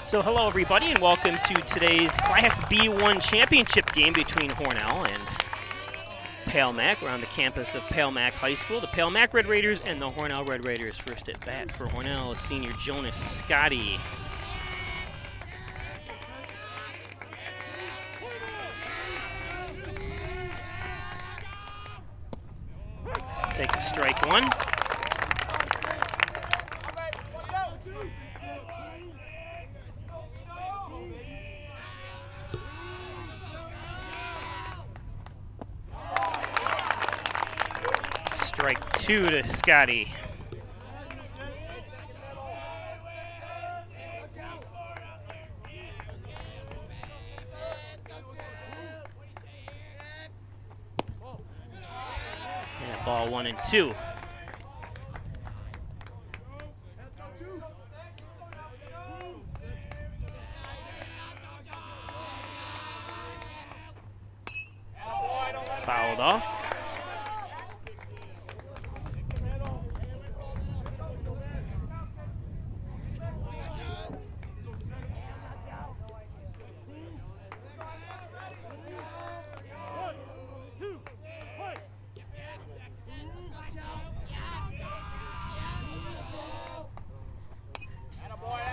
So hello everybody and welcome to today's Class B1 championship game between Hornell and Pale Mac. We're on the campus of Pale Mac High School. The Pale Mac Red Raiders and the Hornell Red Raiders. First at bat for Hornell is senior Jonas Scotty. Takes a strike one. Strike two to Scotty. And ball 1 and 2. Fouled off.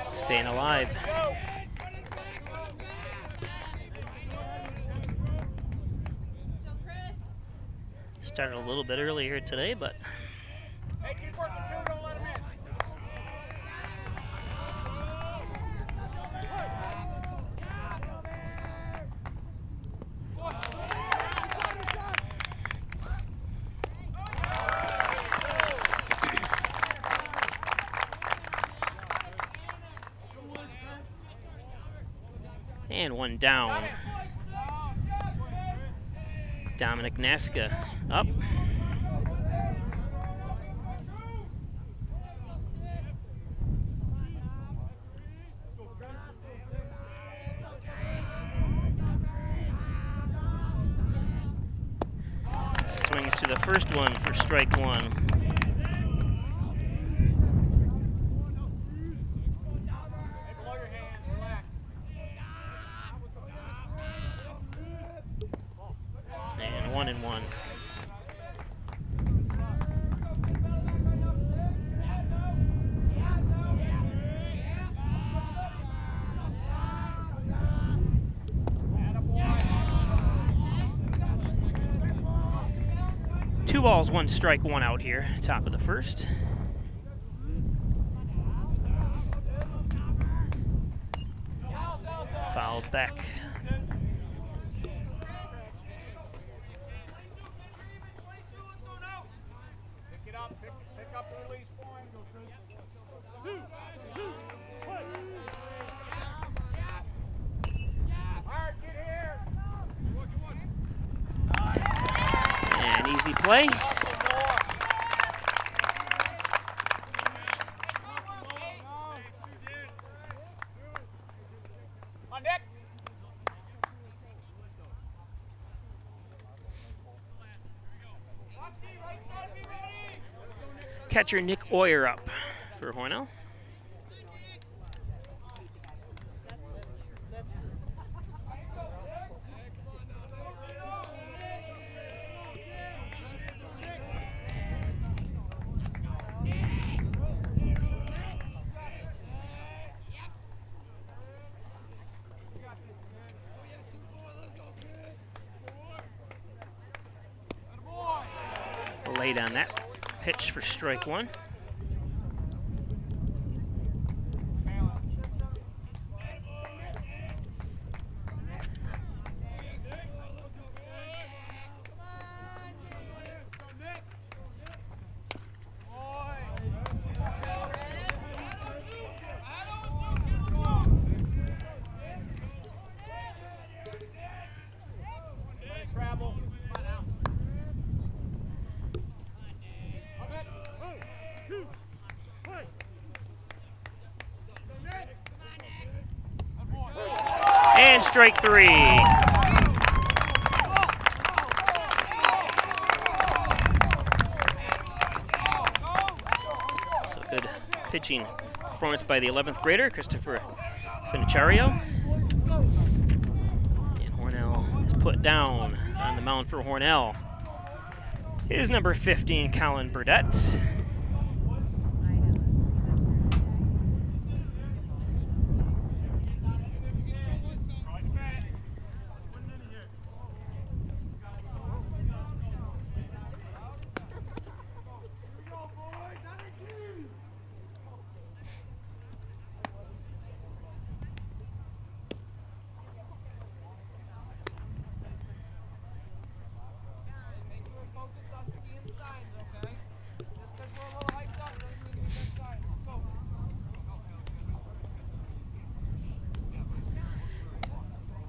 Staying alive. Started a little bit earlier today, but hey, keep working too, don't let him in. And one down. Dominic Naska up. Swings to the first one for strike one. And 1 and 1. Two balls, 1 strike, 1 out here, top of the first. Fouled back. Pick up the release point. Hard, get here. And easy play. On deck. Catcher Nick Oyer up for Hornell. Late on that pitch for strike one. And strike 3. So good pitching performance by the 11th grader, Christopher Finichario. And Hornell is put down on the mound for Hornell. Is number 15, Colin Burdett.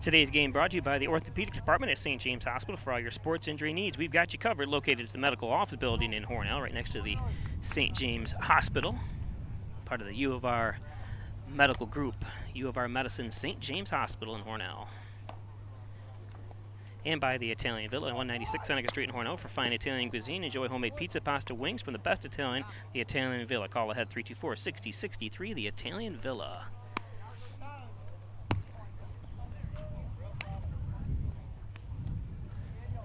Today's game brought to you by the Orthopedic Department at St. James Hospital. For all your sports injury needs, we've got you covered. Located at the Medical Office Building in Hornell, right next to the St. James Hospital. Part of the U of R Medical Group, U of R Medicine, St. James Hospital in Hornell. And by the Italian Villa, 196 Seneca Street in Hornell. For fine Italian cuisine, enjoy homemade pizza, pasta, wings from the best Italian, the Italian Villa. Call ahead 324-6063, the Italian Villa.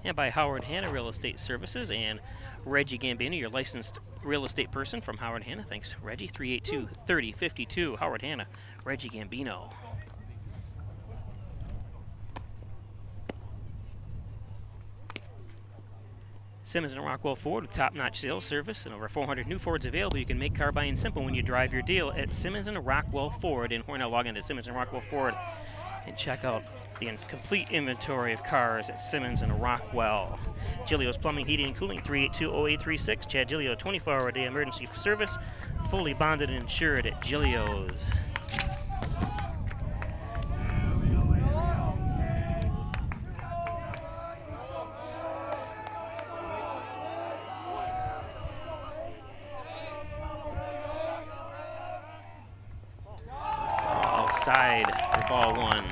And by Howard Hanna Real Estate Services and Reggie Gambino, your licensed real estate person from Howard Hanna. Thanks, Reggie. 382-3052, Howard Hanna, Reggie Gambino. Simmons and Rockwell Ford with top-notch sales service and over 400 new Fords available. You can make car buying simple when you drive your deal at Simmons and Rockwell Ford in Hornell. Log into Simmons and Rockwell Ford and check out the complete inventory of cars at Simmons and Rockwell. Gilio's Plumbing, Heating, and Cooling, 382-0836. Chad Gilio, 24-hour-a-day emergency service, fully bonded and insured at Gilio's. Outside for ball one.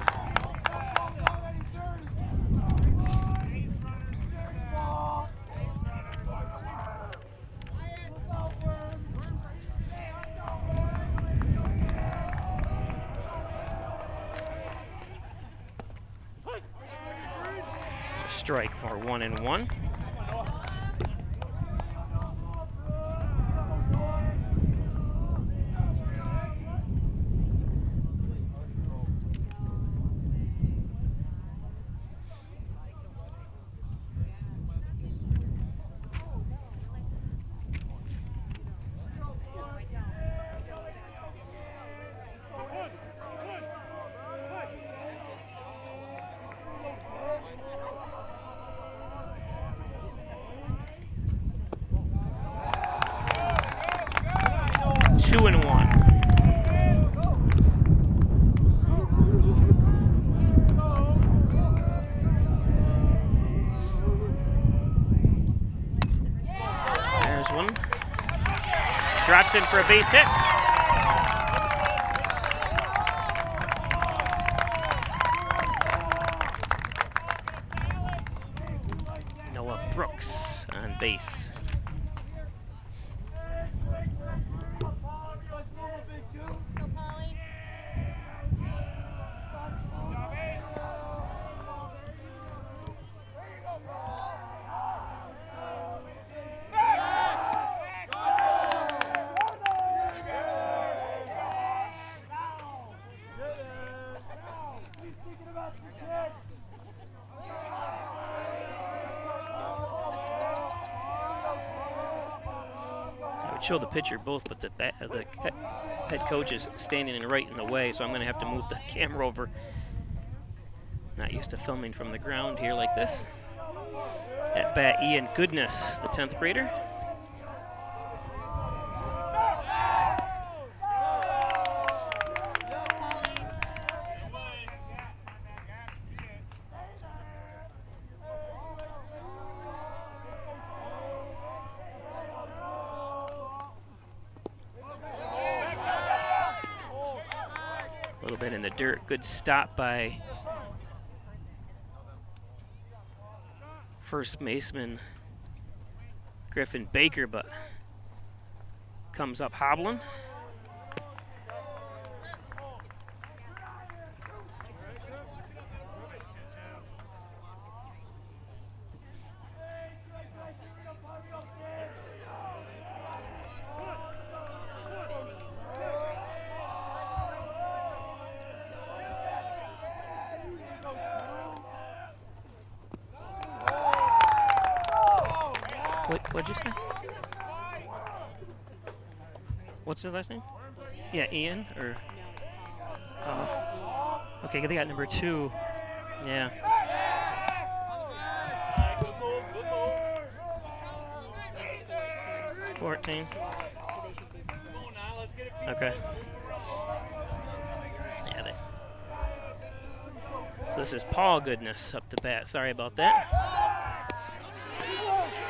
Strike for 1-1. Drops in for a base hit. Noah Brooks on base. Show the pitcher both, but the head coach is standing right in the way, so I'm going to have to move the camera over. Not used to filming from the ground here like this. At bat, Ian Goodness, the 10th grader. A little bit in the dirt. Good stop by first baseman Griffin Baker, but comes up hobbling. What'd you say? What's his last name? Yeah, Ian or. Okay, they got number 2. Yeah. Good move. 14. Come on now, let's get it. Okay. Yeah, so this is Paul Goodness up to bat. Sorry about that.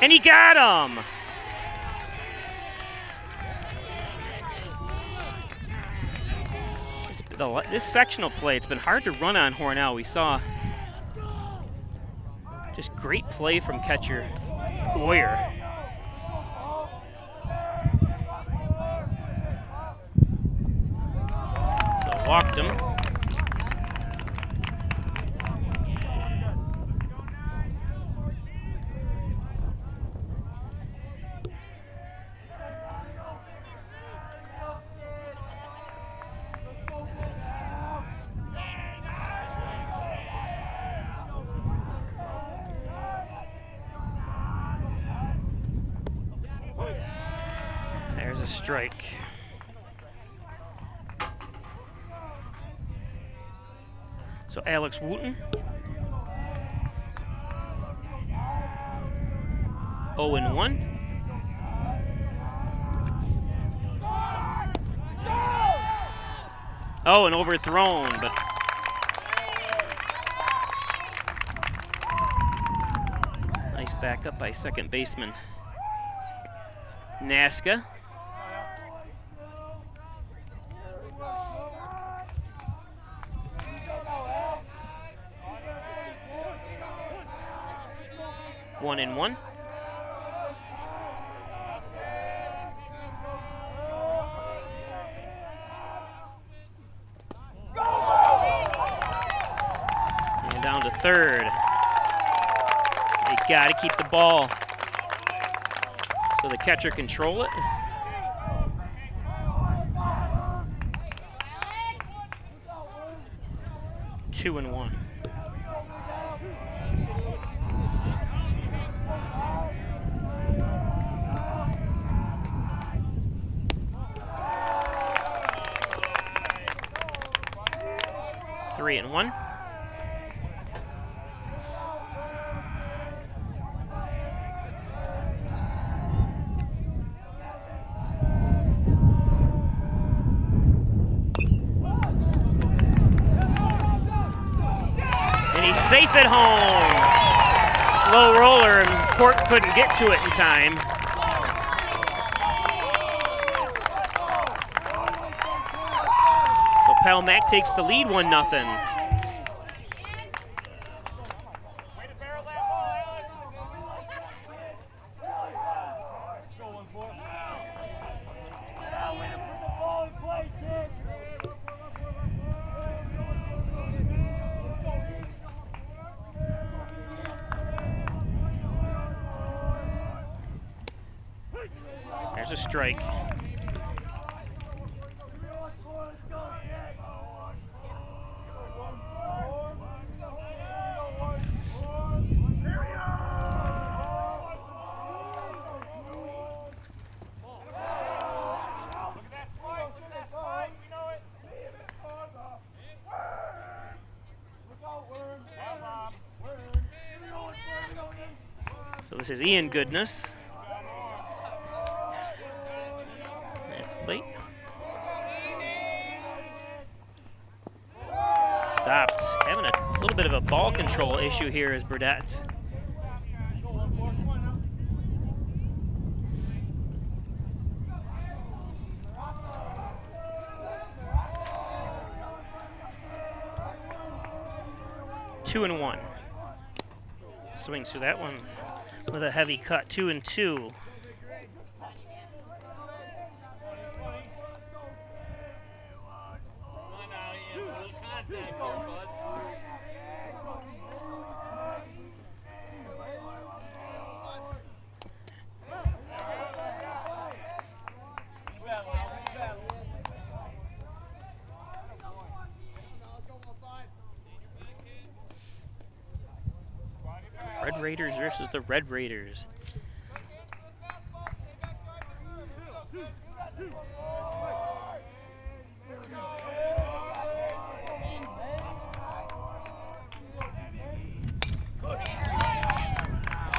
And he got him! This sectional play, it's been hard to run on Hornell. We saw just great play from catcher Boyer. So walked him. There's a strike. So Alex Wooten. 0-1. Oh, and overthrown, but nice backup by second baseman Nasca. One and one. And down to third. They got to keep the ball so the catcher control it. Two and one. Three and one. And he's safe at home. Slow roller, and Court couldn't get to it in time. So Pell Mac takes the lead 1-0. There's a strike. So this is Ian Goodness at the plate. Stopped. Having a little bit of a ball control issue here is Burdett. Two and one. Swings through that one with a heavy cut. 2-2. Red Raiders versus the Red Raiders.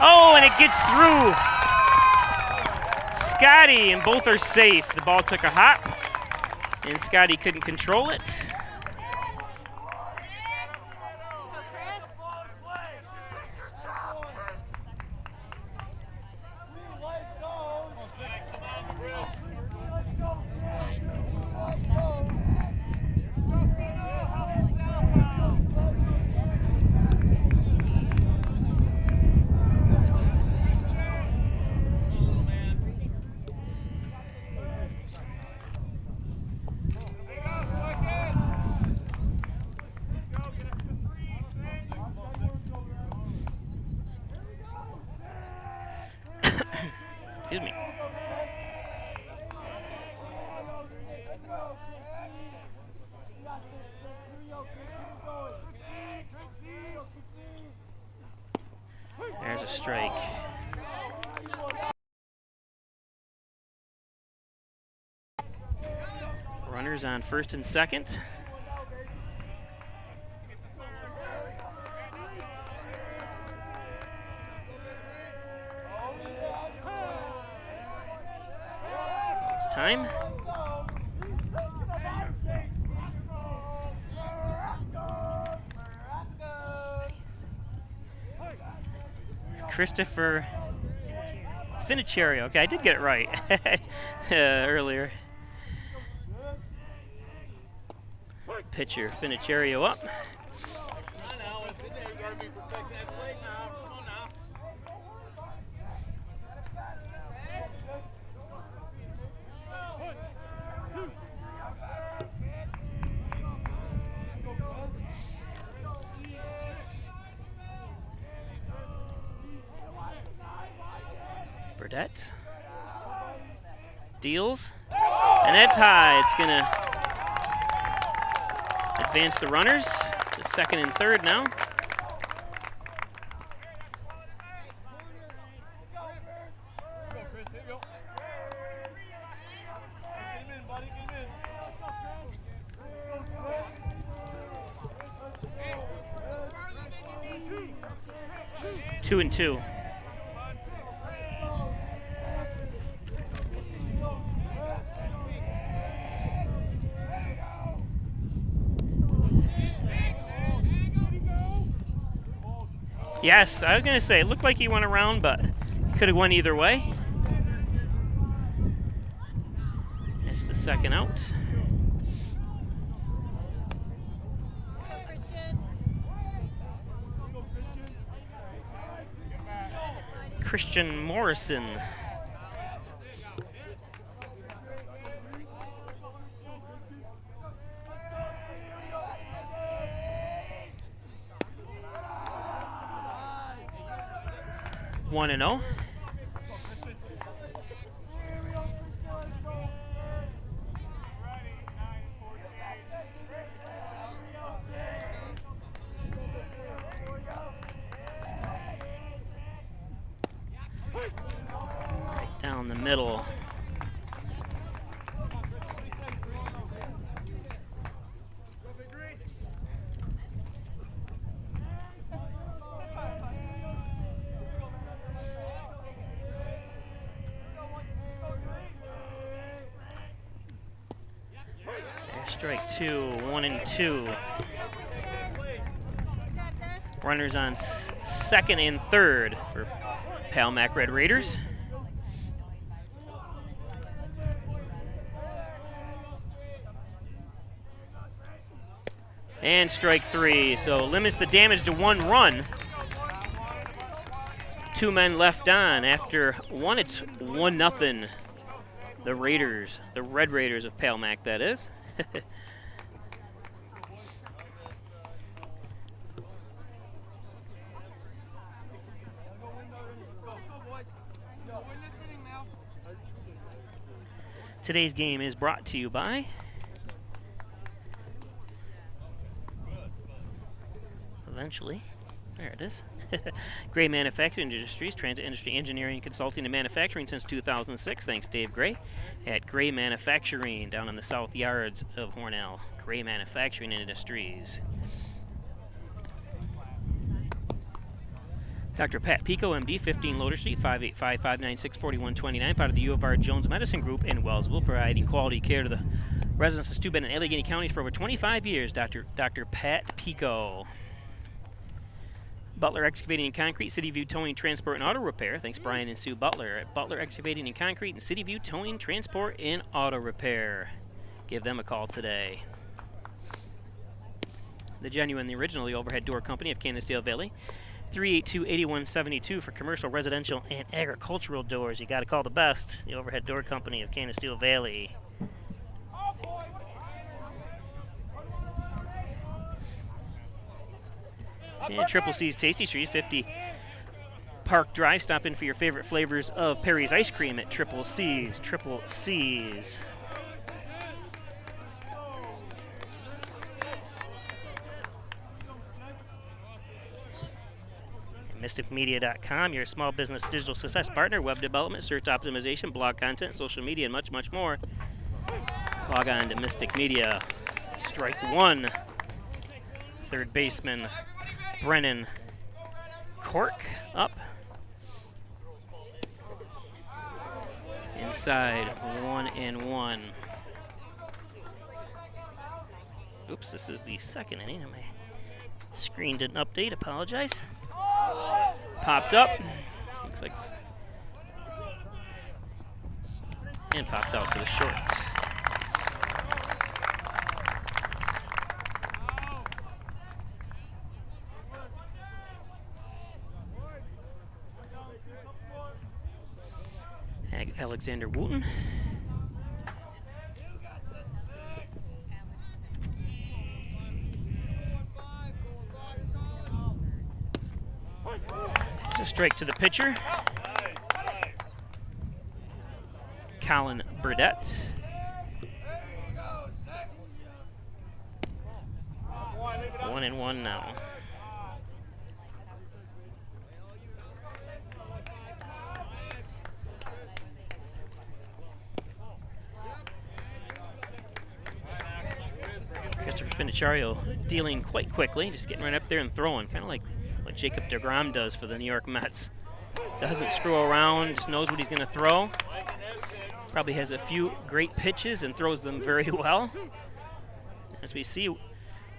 Oh, and it gets through Scotty, and both are safe. The ball took a hop, and Scotty couldn't control it. Excuse me. There's a strike. Runners on first and second. It's time. Christopher Finicherry. Okay, I did get it right earlier. Pitcher Finicherry up. Burdette deals, and that's high. It's gonna advance the runners to second and third now. Two and two. Yes, I was going to say, it looked like he went around, but he could have went either way. That's the second out. Christian Morrison. One and 0. Right down the middle. Strike two, 1 and 2. Runners on second and third for Palmac Red Raiders. And strike three, so limits the damage to 1 run. 2 men left on. After one, it's 1-0. The Raiders, the Red Raiders of Palmac, that is. Today's game is brought to you by eventually. There it is. Gray Manufacturing Industries, transit industry engineering, consulting, and manufacturing since 2006. Thanks, Dave Gray, at Gray Manufacturing down in the South Yards of Hornell. Gray Manufacturing Industries. Dr. Pat Pico, MD, 15 Loader Street, 585-596-4129, part of the U of R Jones Medicine Group in Wellsville, providing quality care to the residents of Steuben and Allegheny counties for over 25 years. Dr. Pat Pico. Butler Excavating and Concrete, City View Towing, Transport, and Auto Repair. Thanks, Brian and Sue Butler at Butler Excavating and Concrete and City View Towing, Transport, and Auto Repair. Give them a call today. The Genuine, the Original, the Overhead Door Company of Canisteo Valley. 382-8172 for commercial, residential, and agricultural doors. You got to call the best, the Overhead Door Company of Canisteo Valley. And Triple C's Tasty Street, 50 Park Drive. Stop in for your favorite flavors of Perry's ice cream at Triple C's. Triple C's. MysticMedia.com, your small business digital success partner, web development, search optimization, blog content, social media, and much, much more. Log on to Mystic Media. Strike one. Third baseman Brennan Cork up. Inside, 1-1. Oops, this is the second inning. My screen didn't update, apologize. Popped up. Looks like and popped out to the shorts. Alexander Wooten. It's a strike to the pitcher. Colin Burdett. One and one now. Finichario dealing quite quickly, just getting right up there and throwing, kind of like what Jacob deGrom does for the New York Mets. Doesn't screw around, just knows what he's going to throw. Probably has a few great pitches and throws them very well. As we see,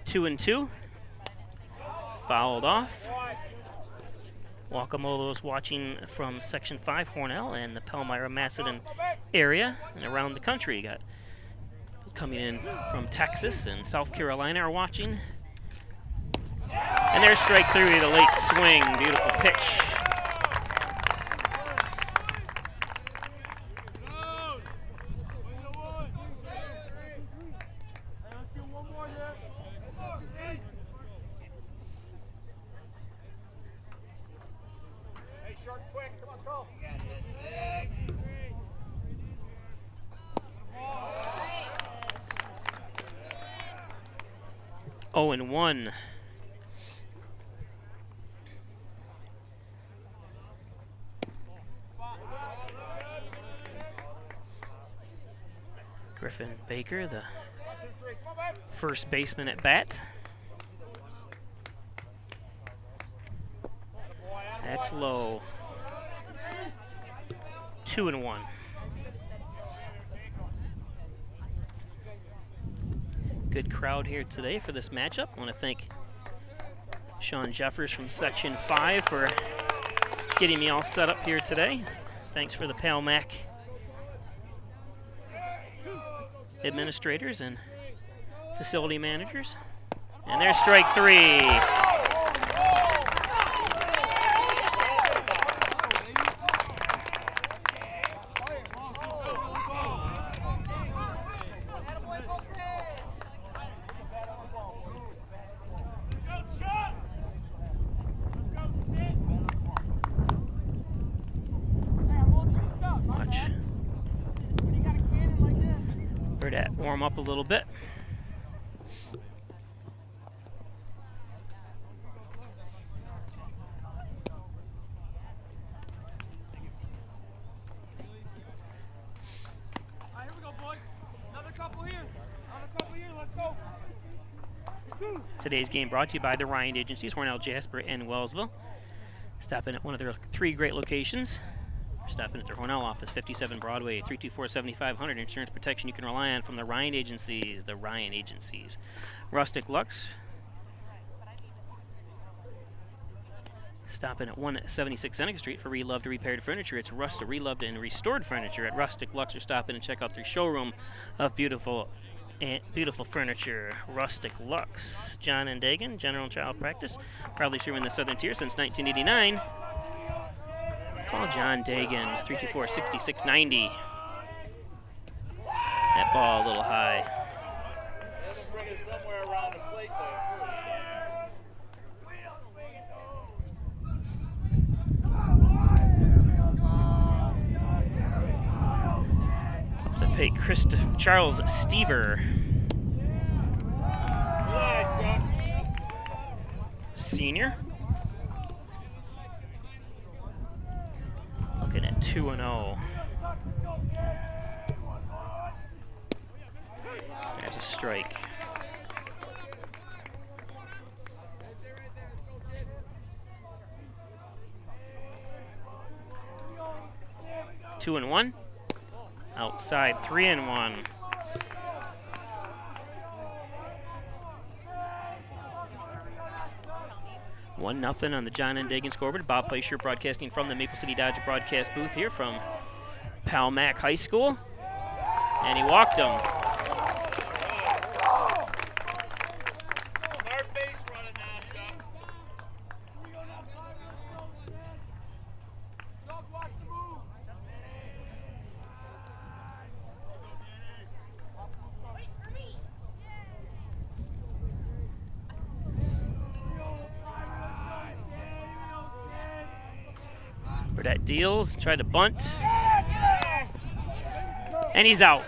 2-2. Fouled off. Welcome all those watching from Section 5, Hornell, and the Palmyra-Macedon area and around the country. Got coming in from Texas and South Carolina are watching. And there's strike three, the late swing, beautiful pitch. Oh, and 1. Griffin Baker, the first baseman at bat. That's low. 2-1. Good crowd here today for this matchup. I want to thank Sean Jeffers from Section 5 for getting me all set up here today. Thanks for the PalMac administrators and facility managers. And there's strike three. Warm up a little bit. Today's game brought to you by the Ryan Agencies, Hornell, Jasper, and Wellsville. Stop in at one of their 3 great locations. Stop in at their Hornell office, 57 Broadway, 324-7500. Insurance protection you can rely on from the Ryan Agencies. The Ryan Agencies. Rustic Lux. Stop in at 176 Seneca Street for reloved, repaired furniture. It's reloved, and restored furniture at Rustic Lux. Or stop in and check out their showroom of beautiful furniture. Rustic Lux. John and Dagan, General and Child Practice, proudly serving the Southern Tier since 1989. Call John Dagan, 324-6690. That ball a little high. Bring it somewhere around the plate Up to pay Charles Stever. Senior. Looking at 2-0. There's a strike. Two and one. Outside, 3-1. One nothing on the John and Dagan scoreboard. Bob Plaisher broadcasting from the Maple City Dodge broadcast booth here from Palmac High School. And he walked him. Burdett deals, tried to bunt, and he's out.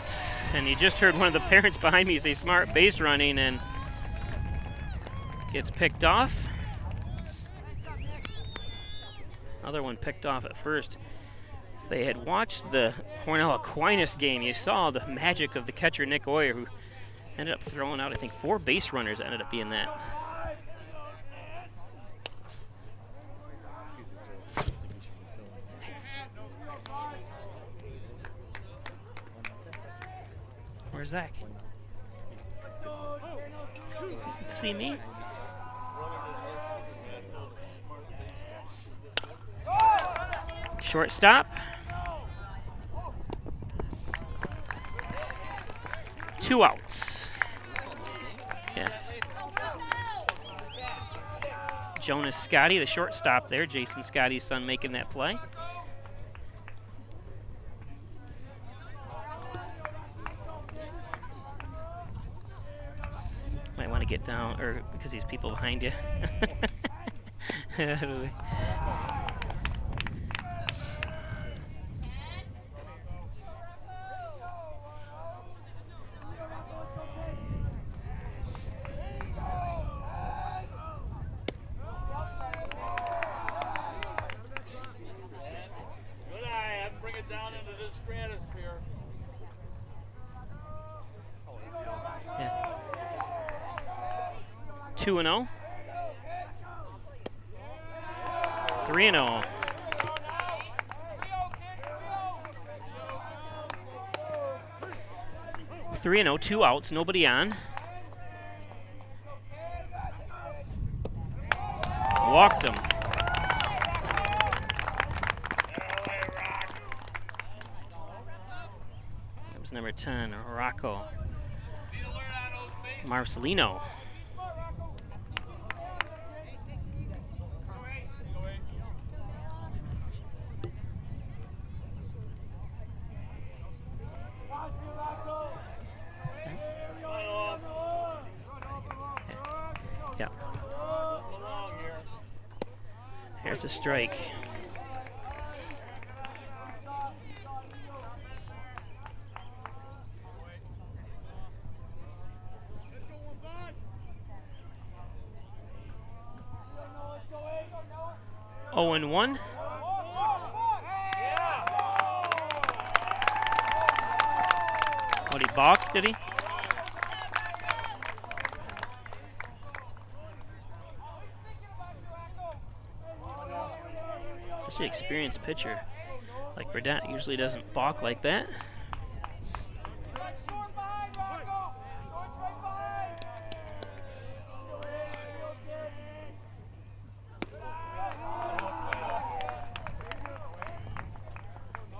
And you just heard one of the parents behind me say smart base running, and gets picked off. Another one picked off at first. If they had watched the Hornell Aquinas game, you saw the magic of the catcher Nick Oyer, who ended up throwing out, I think, 4 base runners ended up being that. Where's Zach? See me? Shortstop. 2 outs. Yeah. Jonas Scotty, the shortstop there. Jason Scotty's son making that play. Might want to get down, or because these people behind you. down into this stratosphere. Yeah. 2-0. 3-0. Three and 0, 2 outs, nobody on. Walked him. That was number 10, Rocco Marcelino. Yeah. Here's a strike. Oh, and 1. What, he balked, did he? Just an experienced pitcher like Burdett usually doesn't balk like that.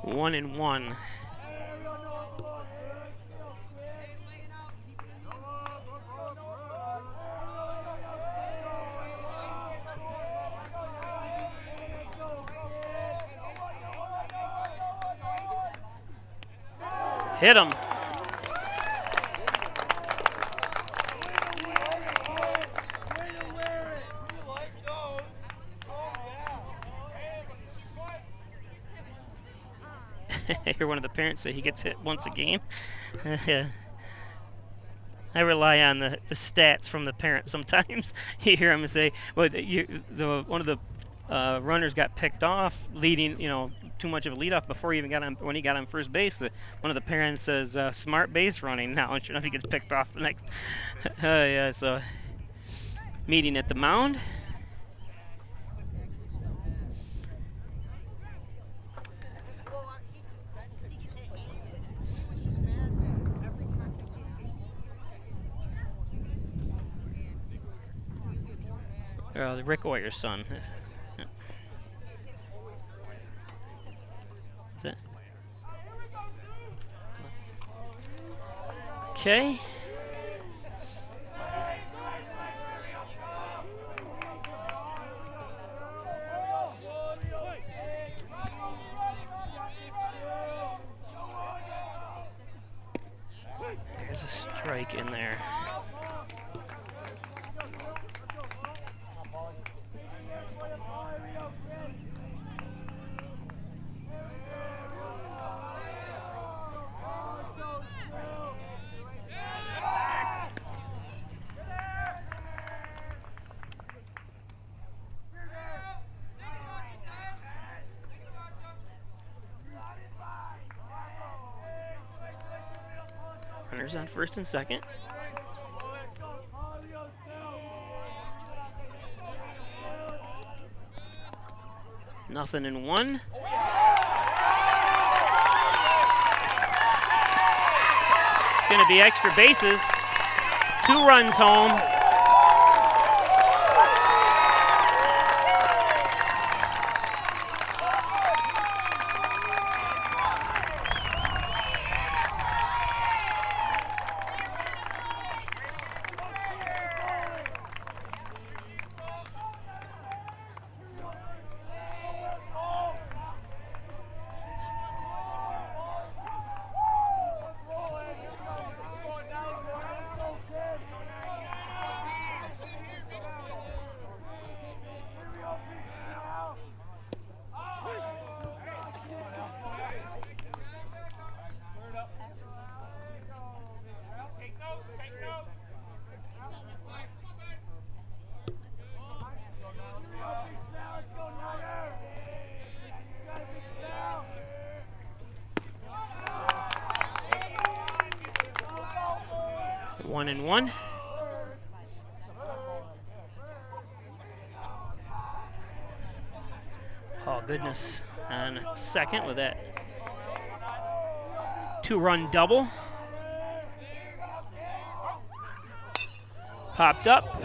One and one. Hit him. I hear one of the parents say he gets hit once a game. I rely on the stats from the parents sometimes. You hear him say, well, one of the runners got picked off, leading, too much of a leadoff before he even got on. When he got on first base, one of the parents says, "Smart base running now." And sure enough, he gets picked off the next. Yeah. So, meeting at the mound. The Rick Oyer's son. Is it? Okay. There's a strike in there. Runners on first and second. Nothing in one. It's going to be extra bases. 2 runs home. One and one. Oh, goodness. On second with that 2-run double. Popped up.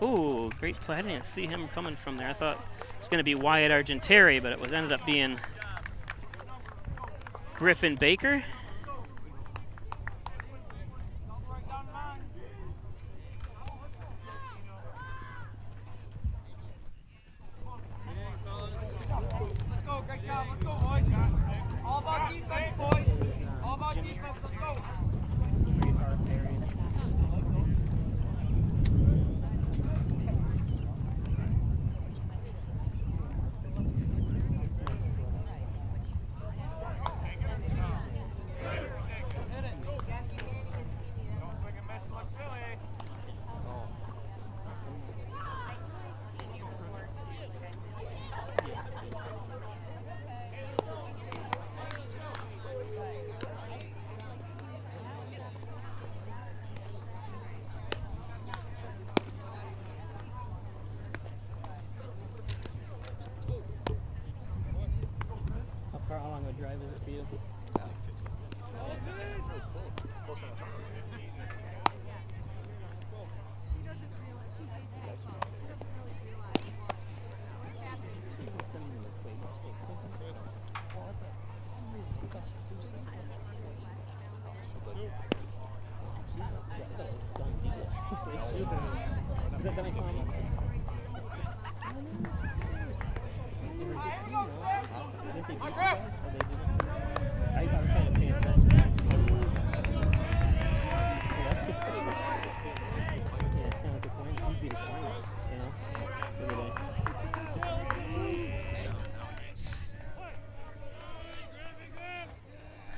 Ooh, great play. I didn't see him coming from there. I thought it was going to be Wyatt Argenteri, but it was ended up being Griffin Baker. Let's go, great job. Let's go, boys. All about defense, boys. All about defense. Let's go.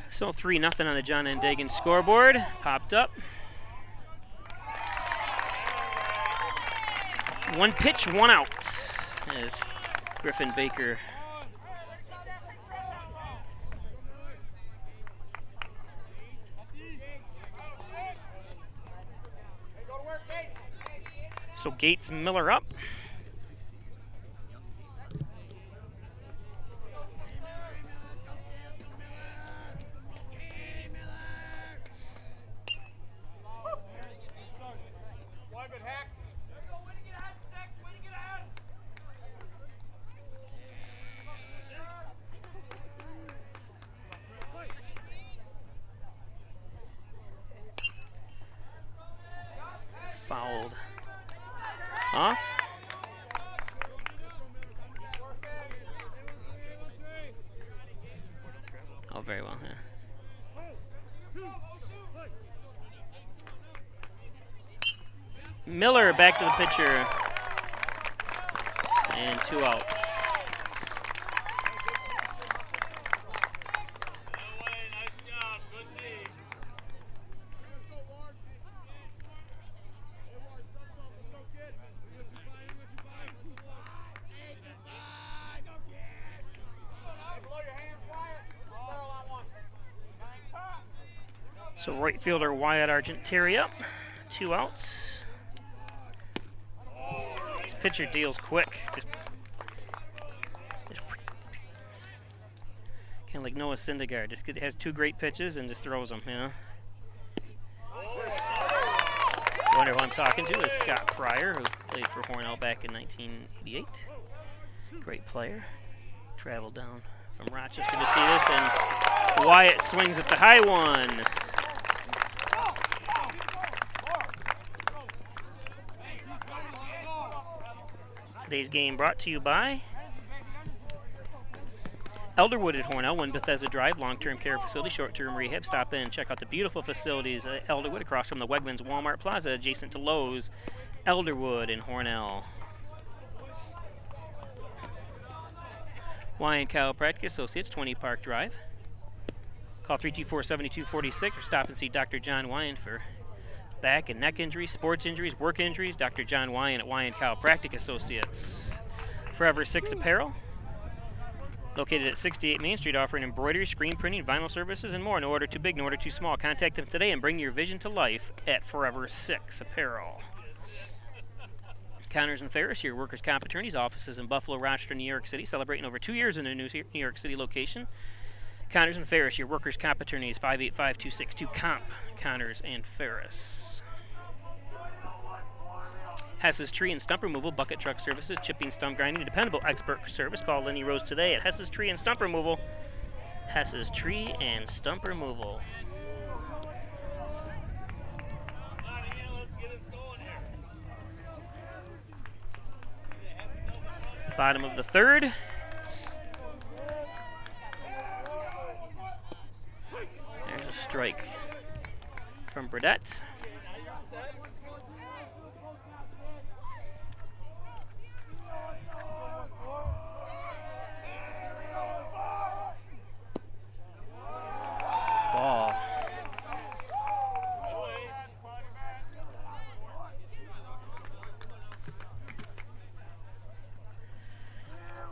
So 3-0 on the John N. Dagan scoreboard. Popped up. 1 pitch, 1 out. As Griffin Baker so Gates Miller up. Fouled off. Oh, very well, yeah. Miller back to the pitcher. And 2 outs. So right fielder Wyatt Argenteri up, 2 outs. This pitcher deals quick. Just kind of like Noah Syndergaard. Just has 2 great pitches and just throws them, you know. I wonder who I'm talking to is Scott Pryor, who played for Hornell back in 1988. Great player. Traveled down from Rochester to see this, and Wyatt swings at the high one. Today's game brought to you by Elderwood at Hornell, One Bethesda Drive, long-term care facility, short-term rehab. Stop in, check out the beautiful facilities at Elderwood across from the Wegmans Walmart Plaza, adjacent to Lowe's. Elderwood in Hornell. Wyan Chiropractic Associates, 20 Park Drive. Call 324-7246 or stop and see Dr. John Wyan for back and neck injuries, sports injuries, work injuries. Dr. John Wyan at Wyan Chiropractic Associates. Forever 6 Apparel, located at 68 Main Street, offering embroidery, screen printing, vinyl services, and more. No order too big, no order too small. Contact them today and bring your vision to life at Forever 6 Apparel. Connors and Ferris, your workers' comp attorneys, offices in Buffalo, Rochester, New York City, celebrating over 2 years in their new New York City location. Connors and Ferris, your workers' comp attorneys, 585-262-COMP. Connors and Ferris. Hess's Tree and Stump Removal, Bucket Truck Services, Chipping, Stump Grinding, dependable expert service. Call Lenny Rose today at Hess's Tree and Stump Removal. Hess's Tree and Stump Removal. Bottom of the 3rd. There's a strike from Burdett. Ball.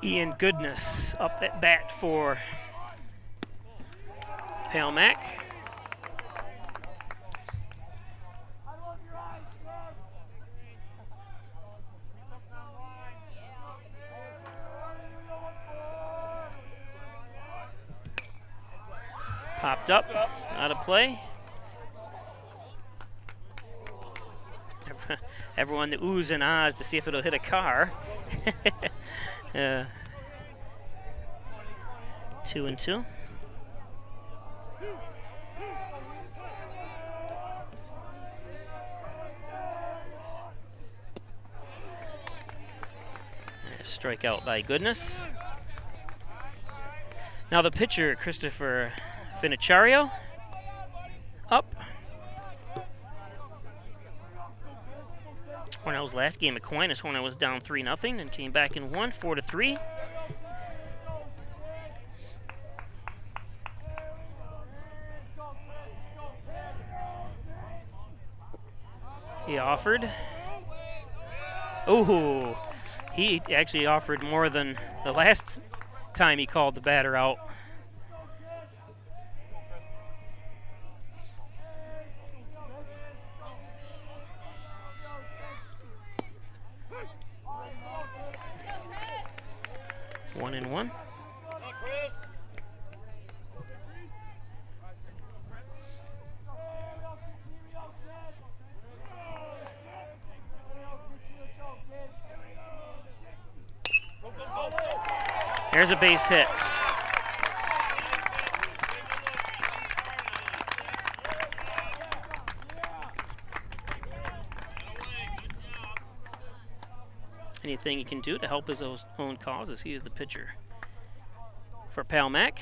Ian Goodness up at bat for Pale Mac. Popped up, out of play. Everyone the oohs and ahs to see if it'll hit a car. 2-2. Strikeout by Goodness. Now the pitcher, Christopher Finichario, up. Hornell's last game at Aquinas, Hornell was down 3-0 and came back and won 4-3. He offered. Oh, he actually offered more than the last time he called the batter out. One and one. There's a base hit. Anything he can do to help his own cause as he is the pitcher for Pal Mac.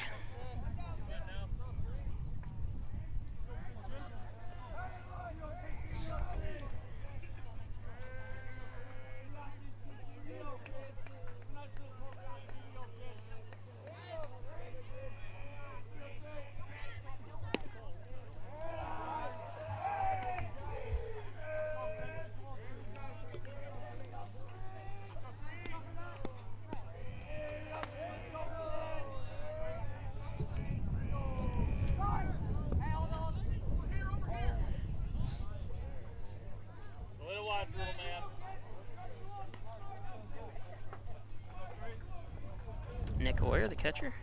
Nick Hoyer, the catcher.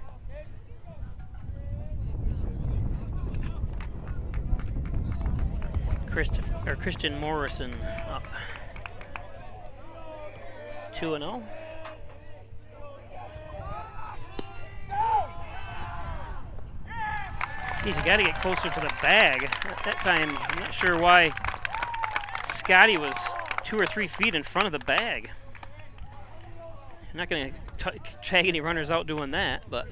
Christian Morrison up 2-0. Geez, you got to get closer to the bag. At that time, I'm not sure why Scotty was 2 or 3 feet in front of the bag. I'm not going to tag any runners out doing that, but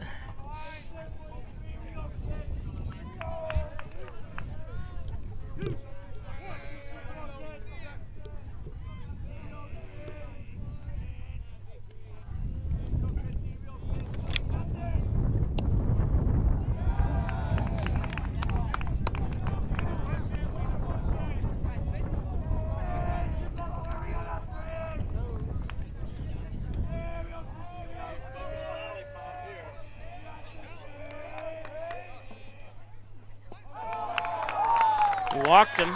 walked him.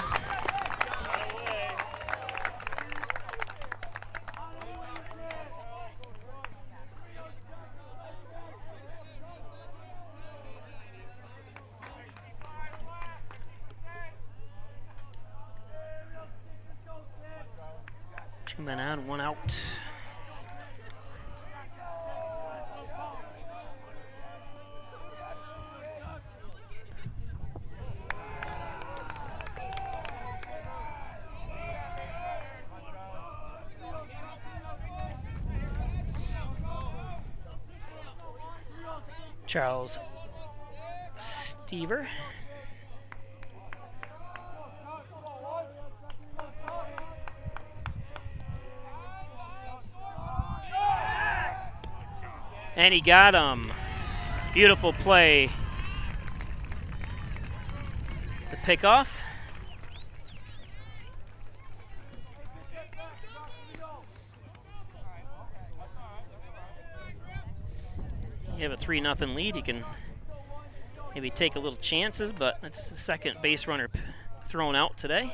Two men on, one out. Charles Stever. And he got him. Beautiful play. The pickoff. You have a 3-0 lead. You can maybe take a little chances, but that's the second base runner thrown out today.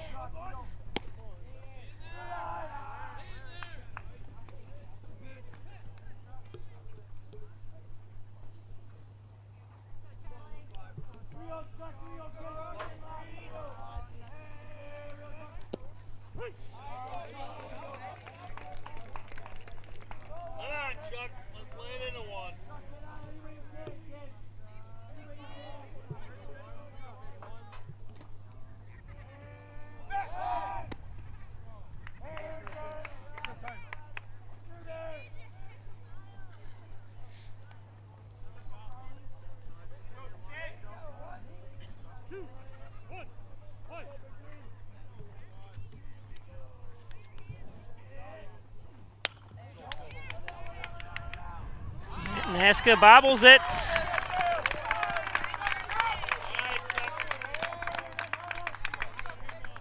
Naska bobbles it.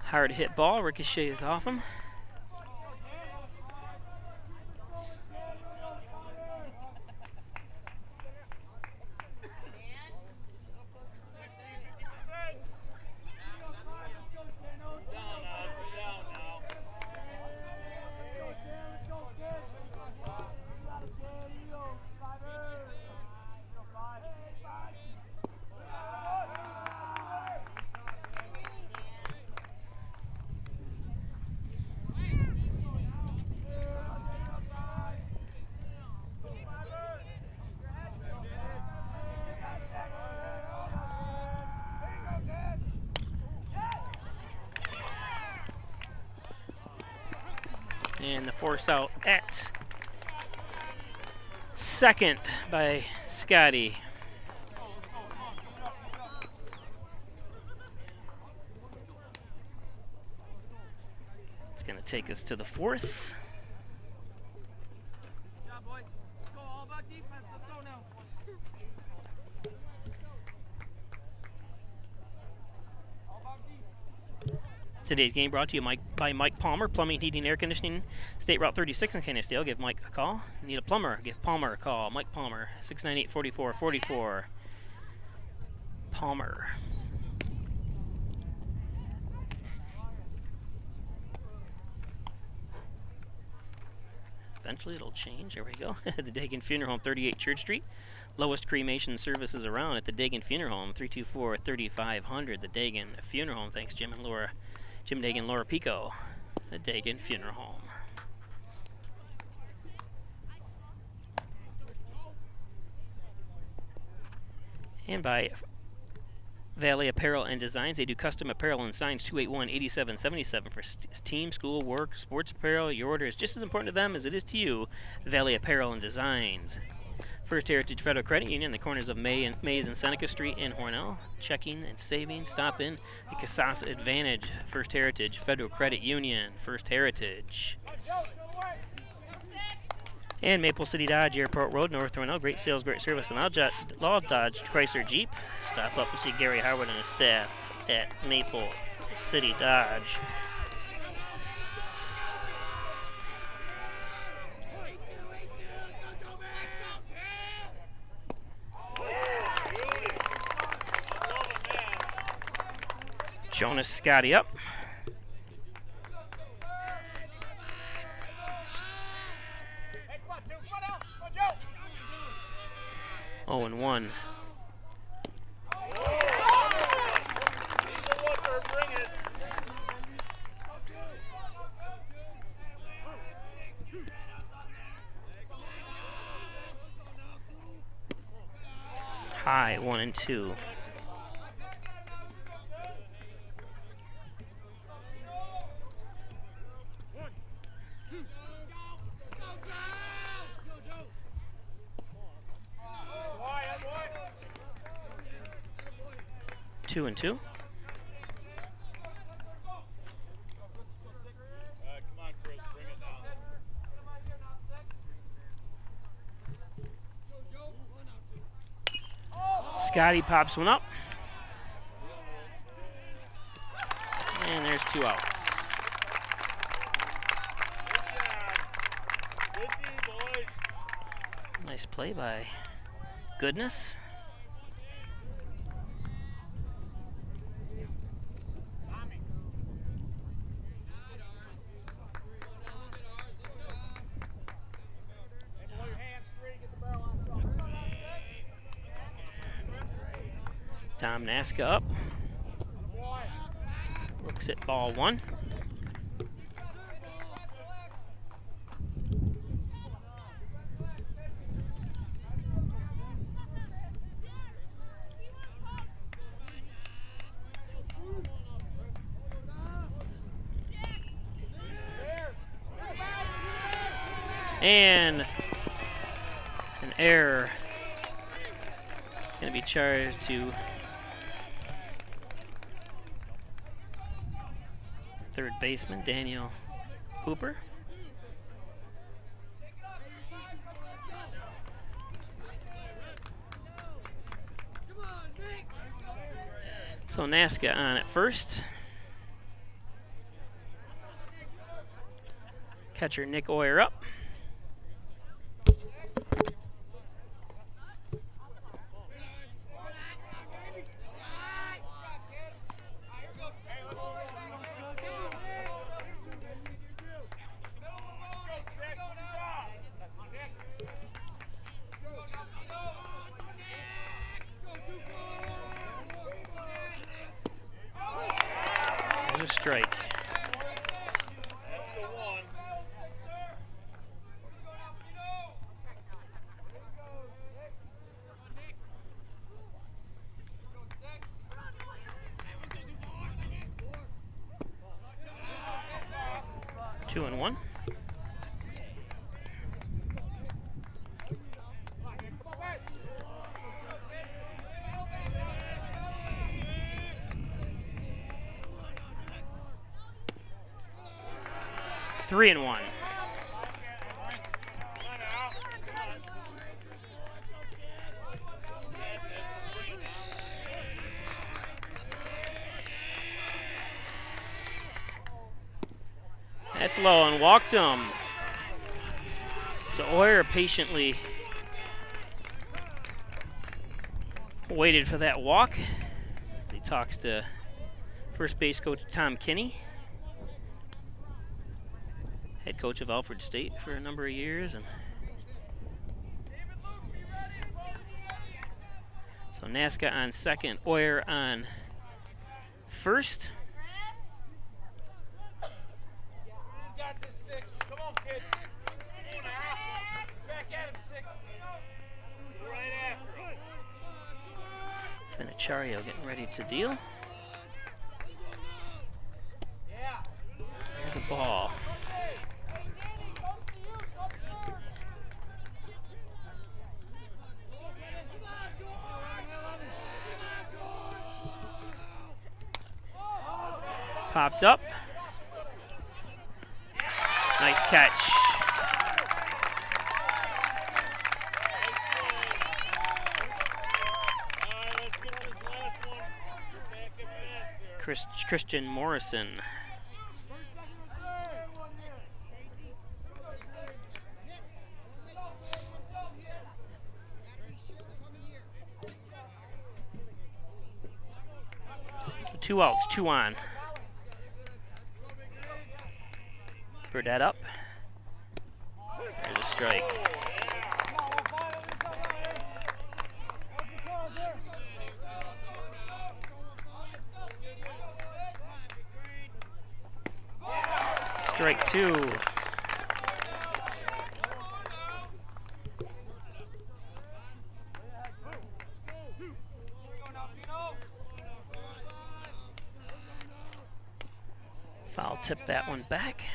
Hard hit ball, ricochets off him. And the force out at second by Scotty. It's going to take us to the fourth. Good job, boys. Let's go. All about defense. Let's go now. All about defense. Today's game brought to you by Mike Palmer, Plumbing, Heating, Air Conditioning, State Route 36 in Canisteo. Give Mike a call. Need a plumber? Give Palmer a call. Mike Palmer, 698-4444. Palmer. Eventually it'll change. There we go. The Dagan Funeral Home, 38 Church Street. Lowest cremation services around at the Dagan Funeral Home, 324-3500. The Dagan Funeral Home. Thanks, Jim and Laura. Jim Dagan, Laura Pico. The Dagan Funeral Home. And by Valley Apparel and Designs. They do custom apparel and signs, 281-8777 for team, school, work, sports apparel. Your order is just as important to them as it is to you. Valley Apparel and Designs. First Heritage Federal Credit Union, the corners of Mays and Seneca Street in Hornell. Checking and saving, stop in the Casasa Advantage. First Heritage Federal Credit Union. First Heritage. And Maple City Dodge, Airport Road, North Hornell. Great sales, great service, and Law Dodge Chrysler Jeep. Stop up and see Gary Howard and his staff at Maple City Dodge. Jonas Scotty up. Oh, and 1. High, 1 and 2. Two and 2. Scotty pops one up. And there's 2 outs. Nice play by Goodness. Tom Naska up. Looks at ball 1. And an error. Going to be charged to third baseman Daniel Hooper. So Nasca on at first. Catcher Nick Oyer up. There's a strike. 2-1. Three and one. That's low and walked him. So Oyer patiently waited for that walk. He talks to first base coach Tom Kinney, head coach of Alfred State for a number of years. And so Nasca on second, Oyer on first. Finichario getting ready to deal. There's a ball. Popped up. Nice catch. Christian Morrison. So 2 outs, 2 on. Burdette up. There's a strike. Strike 2. Foul tip that one back.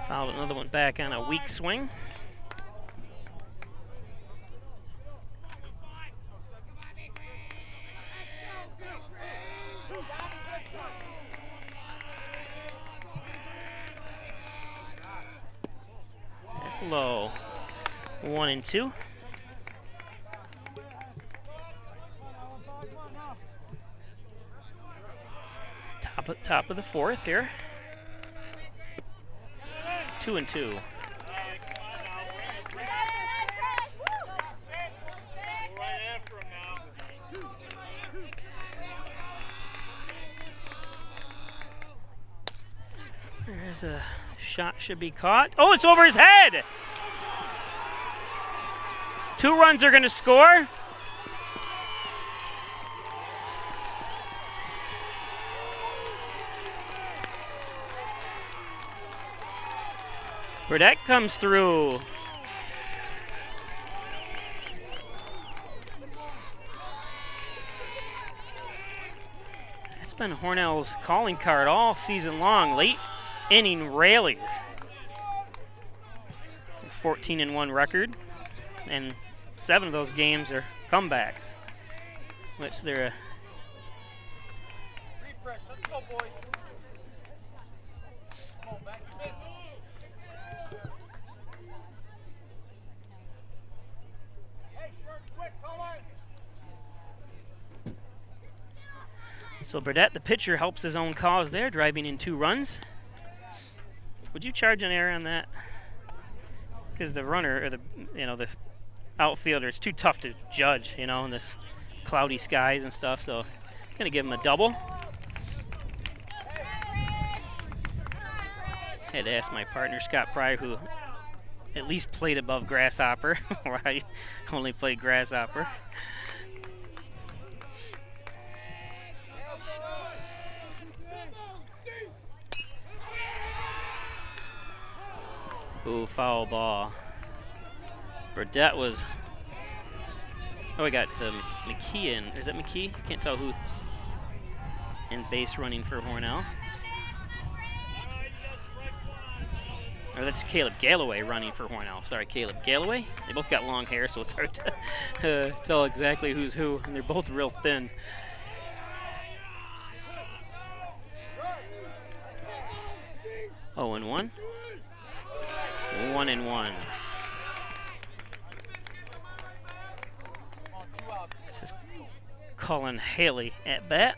Fouled another one back on a weak swing. That's low. 1 and 2. Top of the fourth here. 2 and 2. There's a shot, should be caught. Oh, it's over his head! 2 runs are going to score. Burdette comes through. That's been Hornell's calling card all season long. Late inning rallies. 14-1 record, and 7 of those games are comebacks. which they're Refresh. Let's go, boys. Come on, back to business. Hey, short, quick, call out. So Burdett, the pitcher, helps his own cause there, driving in 2 runs. Would you charge an error on that? Because the runner, or the outfielder, it's too tough to judge, in this cloudy skies and stuff. So, gonna give him a double. Had to ask my partner Scott Pryor, who at least played above Grasshopper, where I only played Grasshopper. Ooh, foul ball. Burdett was. Oh, we got McKee in. Is that McKee? Can't tell who. And base running for Hornell. Or that's Caleb Galloway running for Hornell. Sorry, Caleb Galloway. They both got long hair, so it's hard to tell exactly who's who. And they're both real thin. Oh, and 1. 1-1. This is Colin Haley at bat.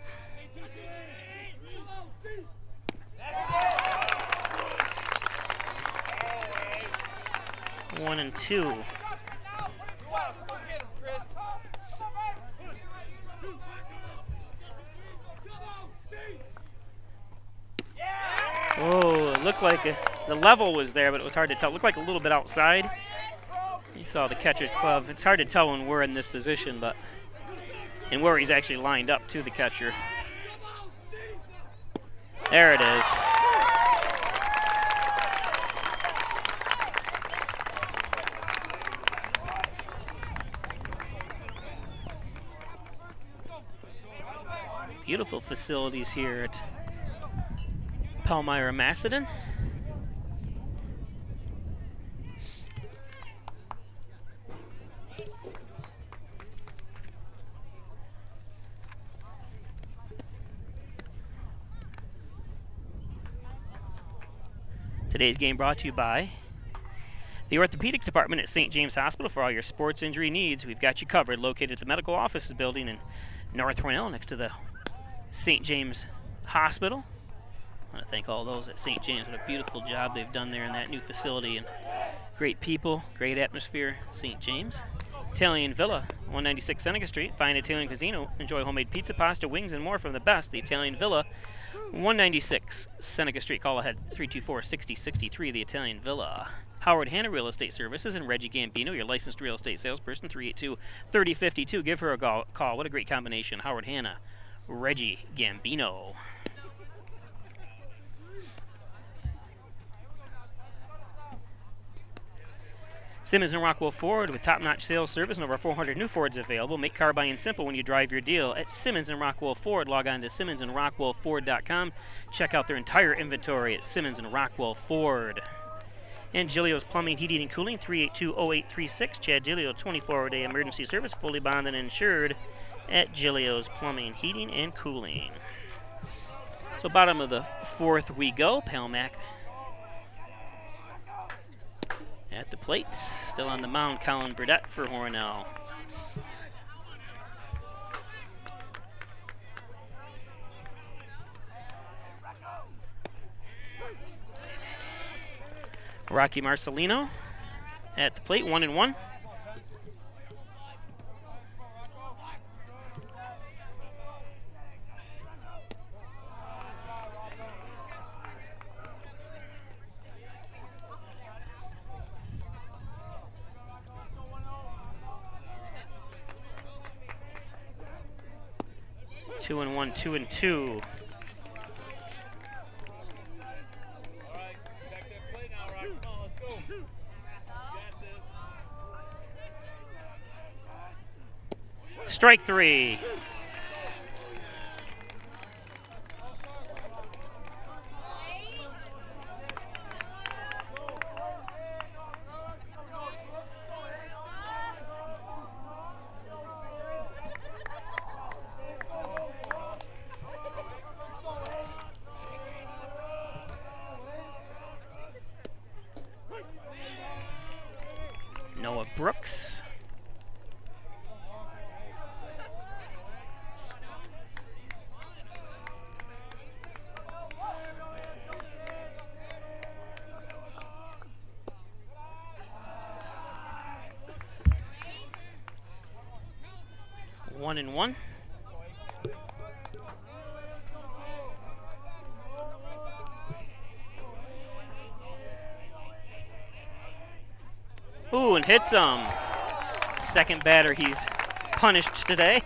One and 2. Oh, it looked like the level was there, but it was hard to tell. It looked like a little bit outside. You saw the catcher's glove. It's hard to tell when we're in this position, but and where he's actually lined up to the catcher. There it is. Beautiful facilities here at Palmyra Macedon. Today's game brought to you by the Orthopedic Department at St. James Hospital. For all your sports injury needs, we've got you covered. Located at the Medical Offices building in North Hornell next to the St. James Hospital. I want to thank all those at St. James. What a beautiful job they've done there in that new facility. And great people, great atmosphere, St. James. Italian Villa, 196 Seneca Street. Fine Italian cuisine. Enjoy homemade pizza, pasta, wings, and more from the best. The Italian Villa, 196 Seneca Street. Call ahead 324-6063. The Italian Villa. Howard Hanna Real Estate Services and Reggie Gambino, your licensed real estate salesperson, 382-3052. Give her a call. What a great combination. Howard Hanna, Reggie Gambino. Simmons and Rockwell Ford with top-notch sales service and over 400 new Fords available. Make car buying simple when you drive your deal at Simmons and Rockwell Ford. Log on to simmonsandrockwellford.com. Check out their entire inventory at Simmons and Rockwell Ford. And Gilio's Plumbing, Heating, and Cooling, 382-0836. Chad Gilio, 24-day emergency service, fully bonded and insured at Gilio's Plumbing, Heating, and Cooling. So bottom of the 4th we go. Palmac at the plate. Still on the mound, Colin Burdett for Hornell. Rocky Marcelino at the plate, 1-1. Two and 1, 2 and 2. Strike 3. Brooks. One and one. Ooh, and hits him. Second batter he's punished today.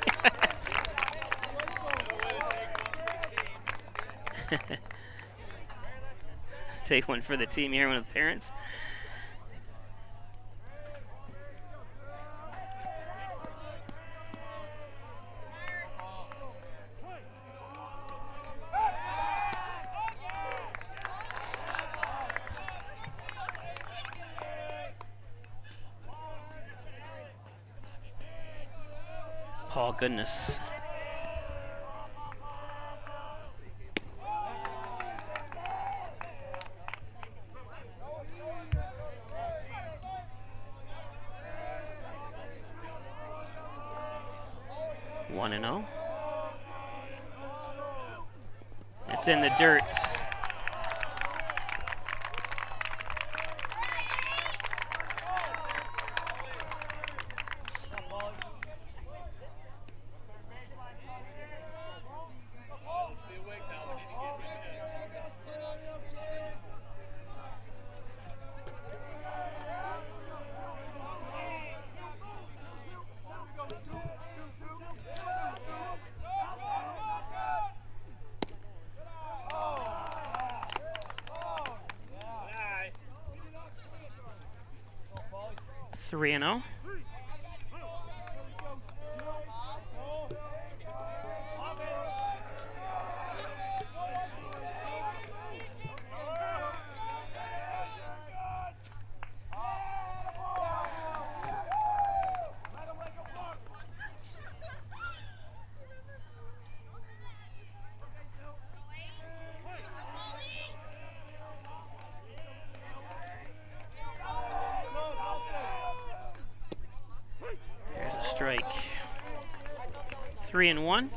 Take one for the team here, one of the parents. Paul Goodness. One and 0. It's in the dirt. Three and 0. Strike. 3 and 1.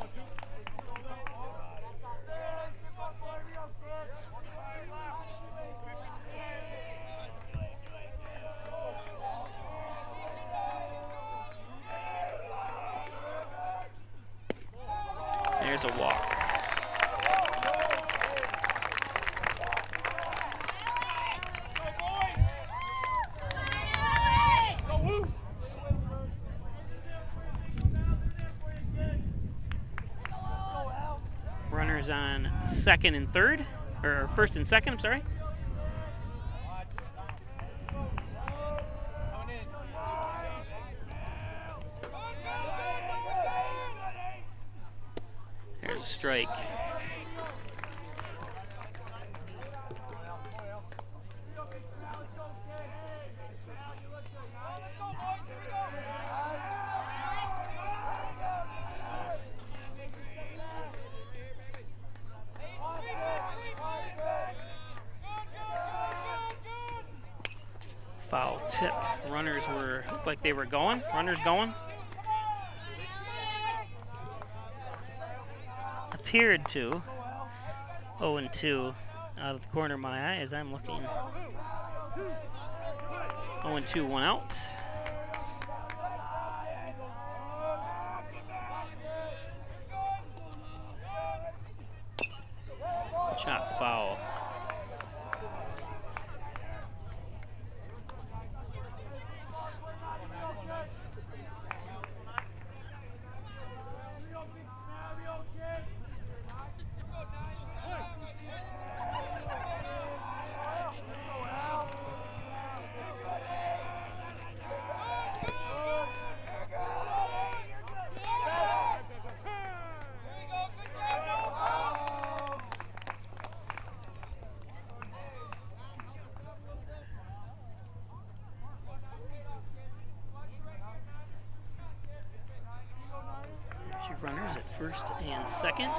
There's a walk. Runners on second and third, or first and second, I'm sorry. There's a strike. Foul tip. Runners looked like they were going. Runners going. Appeared to. 0-2 out of the corner of my eye as I'm looking. 0-2, one out. Shot foul. Runners at first and second.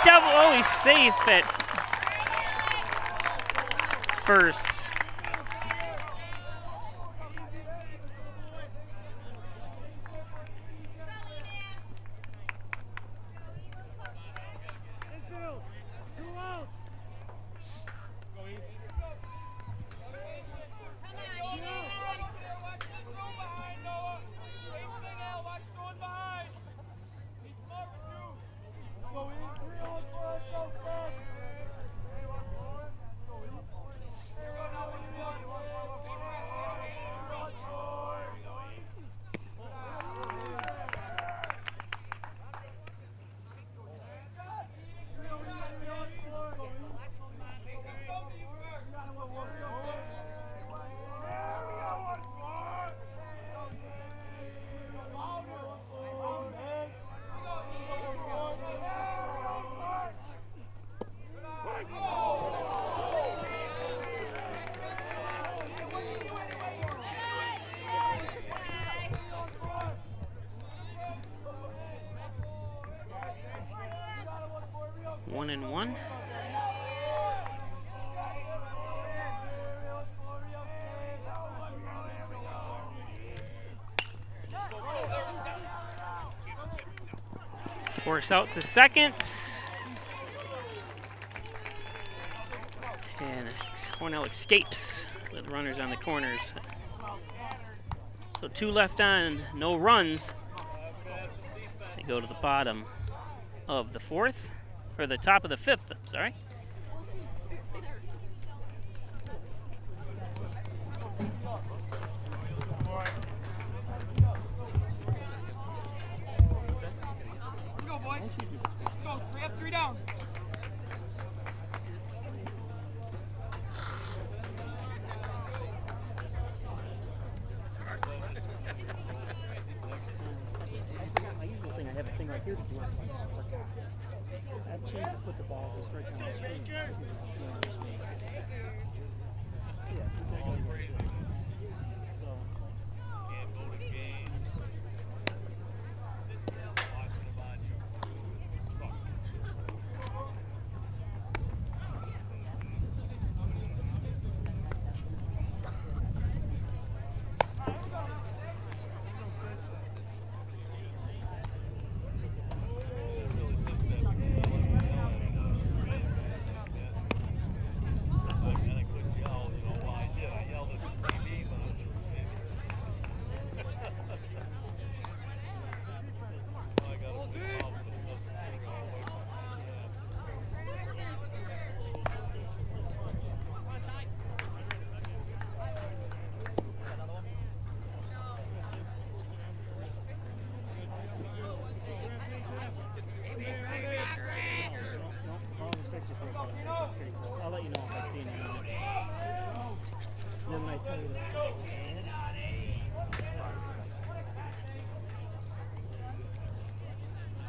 double. Oh, he's safe at first. One and one. Force out to second. And Hornell escapes with runners on the corners. So 2 left on, no runs. They go to the bottom of the 4th, or the top of the 5th, I'm sorry. Go, boys. Let's go. 3 up, 3 down. My usual thing, I have a thing right here to do it. I've changed to put the ball to strike on the screen. I'll let you know if I see anything. Then when I tell you that.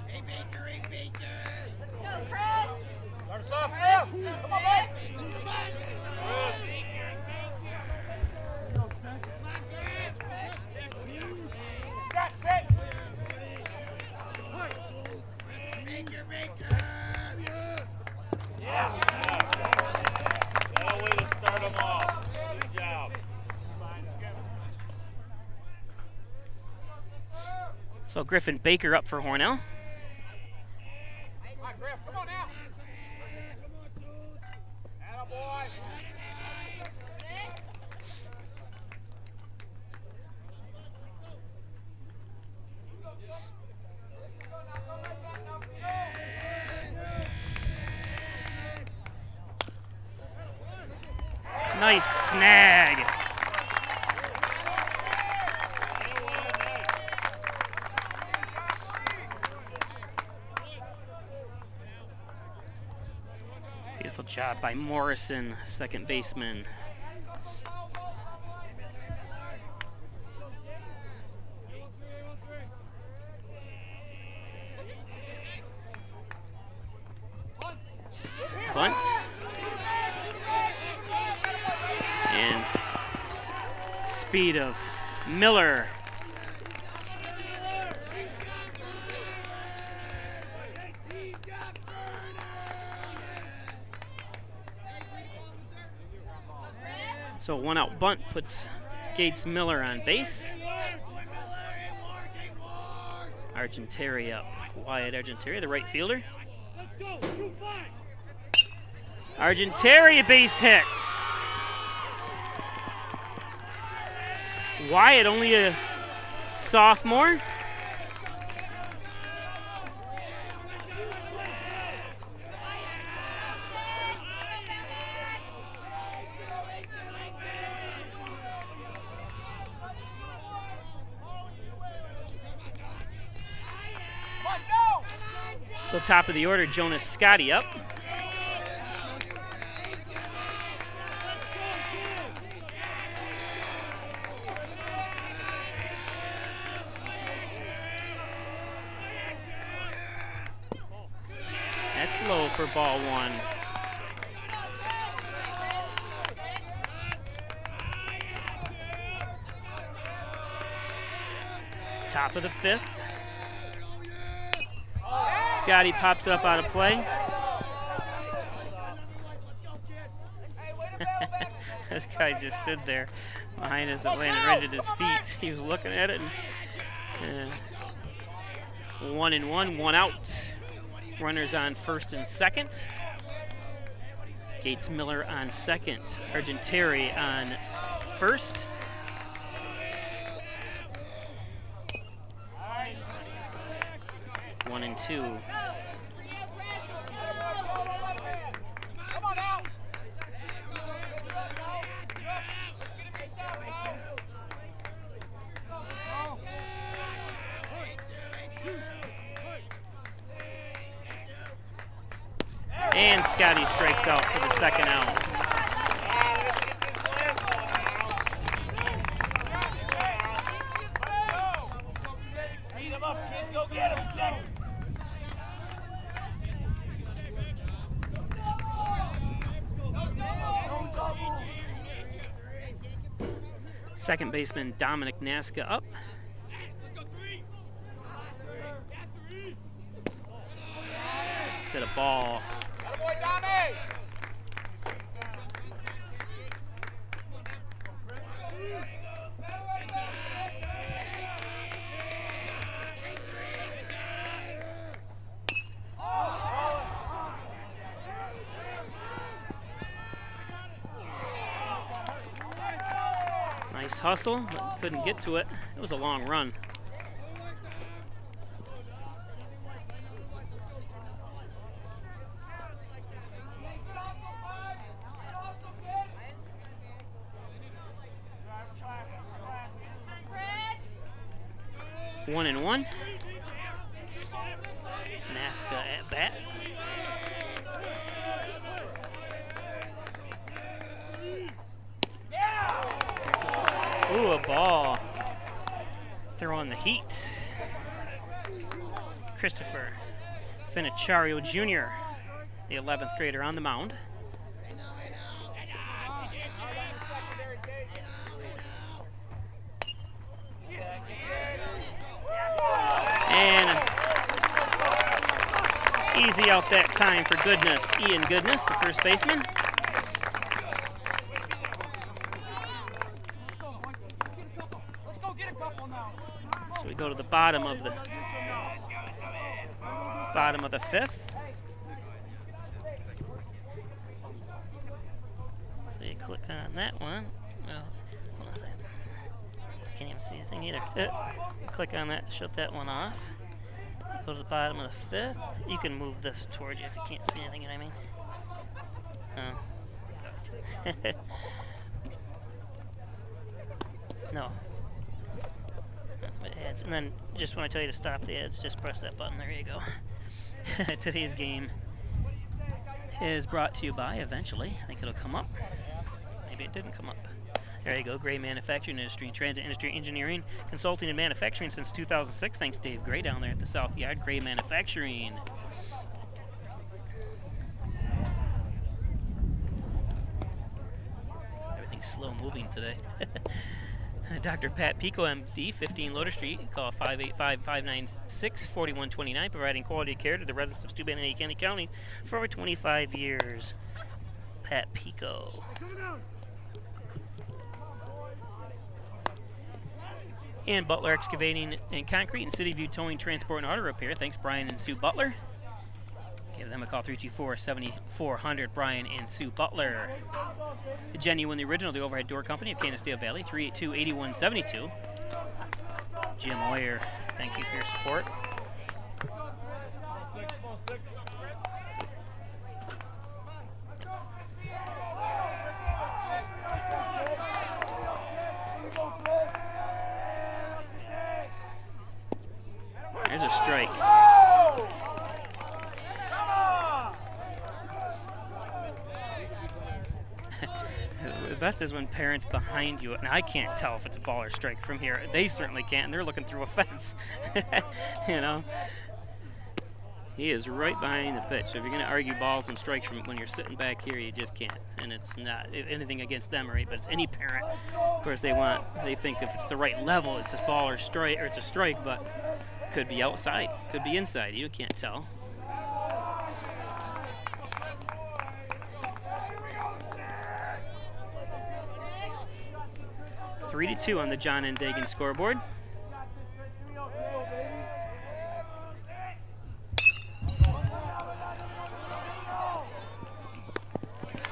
Hey, Baker, hey, Baker! Let's go, Chris! Start us off, Chris! Come on, boys! Come on! Got 6! Baker, Baker! Yeah! That way to start them off. Good job. So Griffin Baker up for Hornell. Come on, Griff, come on now! Attaboy! Nice snag. Beautiful job by Morrison, second baseman. Bunt. And speed of Miller. So 1-out bunt puts Gates Miller on base. Argenteri up. Wyatt Argenteri, the right fielder. Argenteri base hits. Wyatt only a sophomore. So top of the order, Jonas Scotty up. That's low for ball one. Top of the fifth. Scotty pops it up out of play. This guy just stood there behind us and landed right at his feet. He was looking at it. And, 1-1, 1 out. Runners on first and second. Gates Miller on second. Argenteri on first. One and two. And Scotty strikes out for the second out. Beat him up, kid. Go get him. Second baseman Dominic Nasca up. It's at a ball. Nice hustle, but couldn't get to it. It was a long run. One and one. Nasca at bat. Ooh, a ball. Throwing the heat. Christopher Finichario Jr., the 11th grader on the mound. And easy out that time for Goodness. Ian Goodness, the first baseman. So we go to the bottom of the fifth. So you click on that one. Well, hold on a second. Can't even see anything either. Click on that to shut that one off. Go to the bottom of the fifth. You can move this towards you if you can't see anything, you know what I mean? No. Ads. And then just when I tell you to stop the ads, just press that button. There you go. Today's game is brought to you by, eventually, I think it'll come up. Maybe it didn't come up. There you go, Gray Manufacturing Industry and Transit Industry Engineering, Consulting and Manufacturing since 2006. Thanks, Dave Gray, down there at the South Yard. Gray Manufacturing. Everything's slow moving today. Dr. Pat Pico, MD, 15 Loader Street. Call 585-596-4129, providing quality care to the residents of Steuben and Lake County for over 25 years. Pat Pico. And Butler Excavating and Concrete and City View Towing, Transport, and Auto Repair. Thanks, Brian and Sue Butler. Give them a call, 324-7400, Brian and Sue Butler. The Genuine, the Original, the Overhead Door Company of Canisteo Valley, 382-8172. Jim Oyer, thank you for your support. There's a strike. The best is when parents behind you, and I can't tell if it's a ball or strike from here. They certainly can't, and they're looking through a fence. You know, he is right behind the pitch. So if you're going to argue balls and strikes from when you're sitting back here, you just can't. And it's not anything against them, right? But it's any parent. Of course, they think if it's the right level, it's a ball or strike, or it's a strike, but it could be outside, could be inside. You can't tell. 3-2 on the John N. Dagan scoreboard.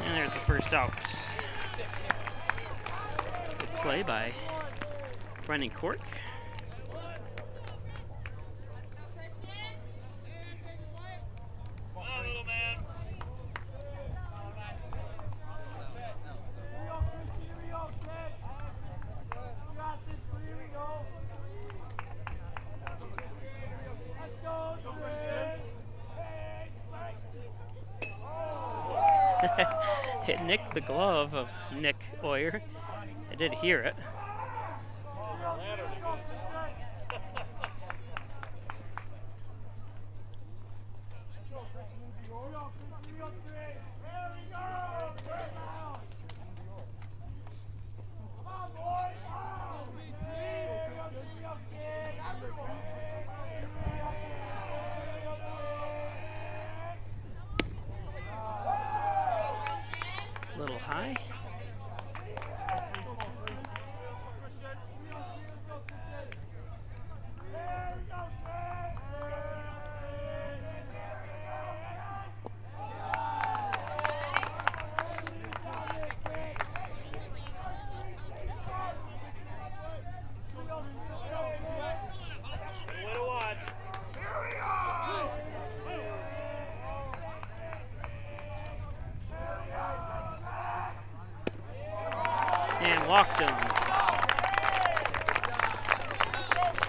And there's the first out. Good play by Brendan Cork. It nicked the glove of Nick Oyer. I did hear it. A little high. And walked him.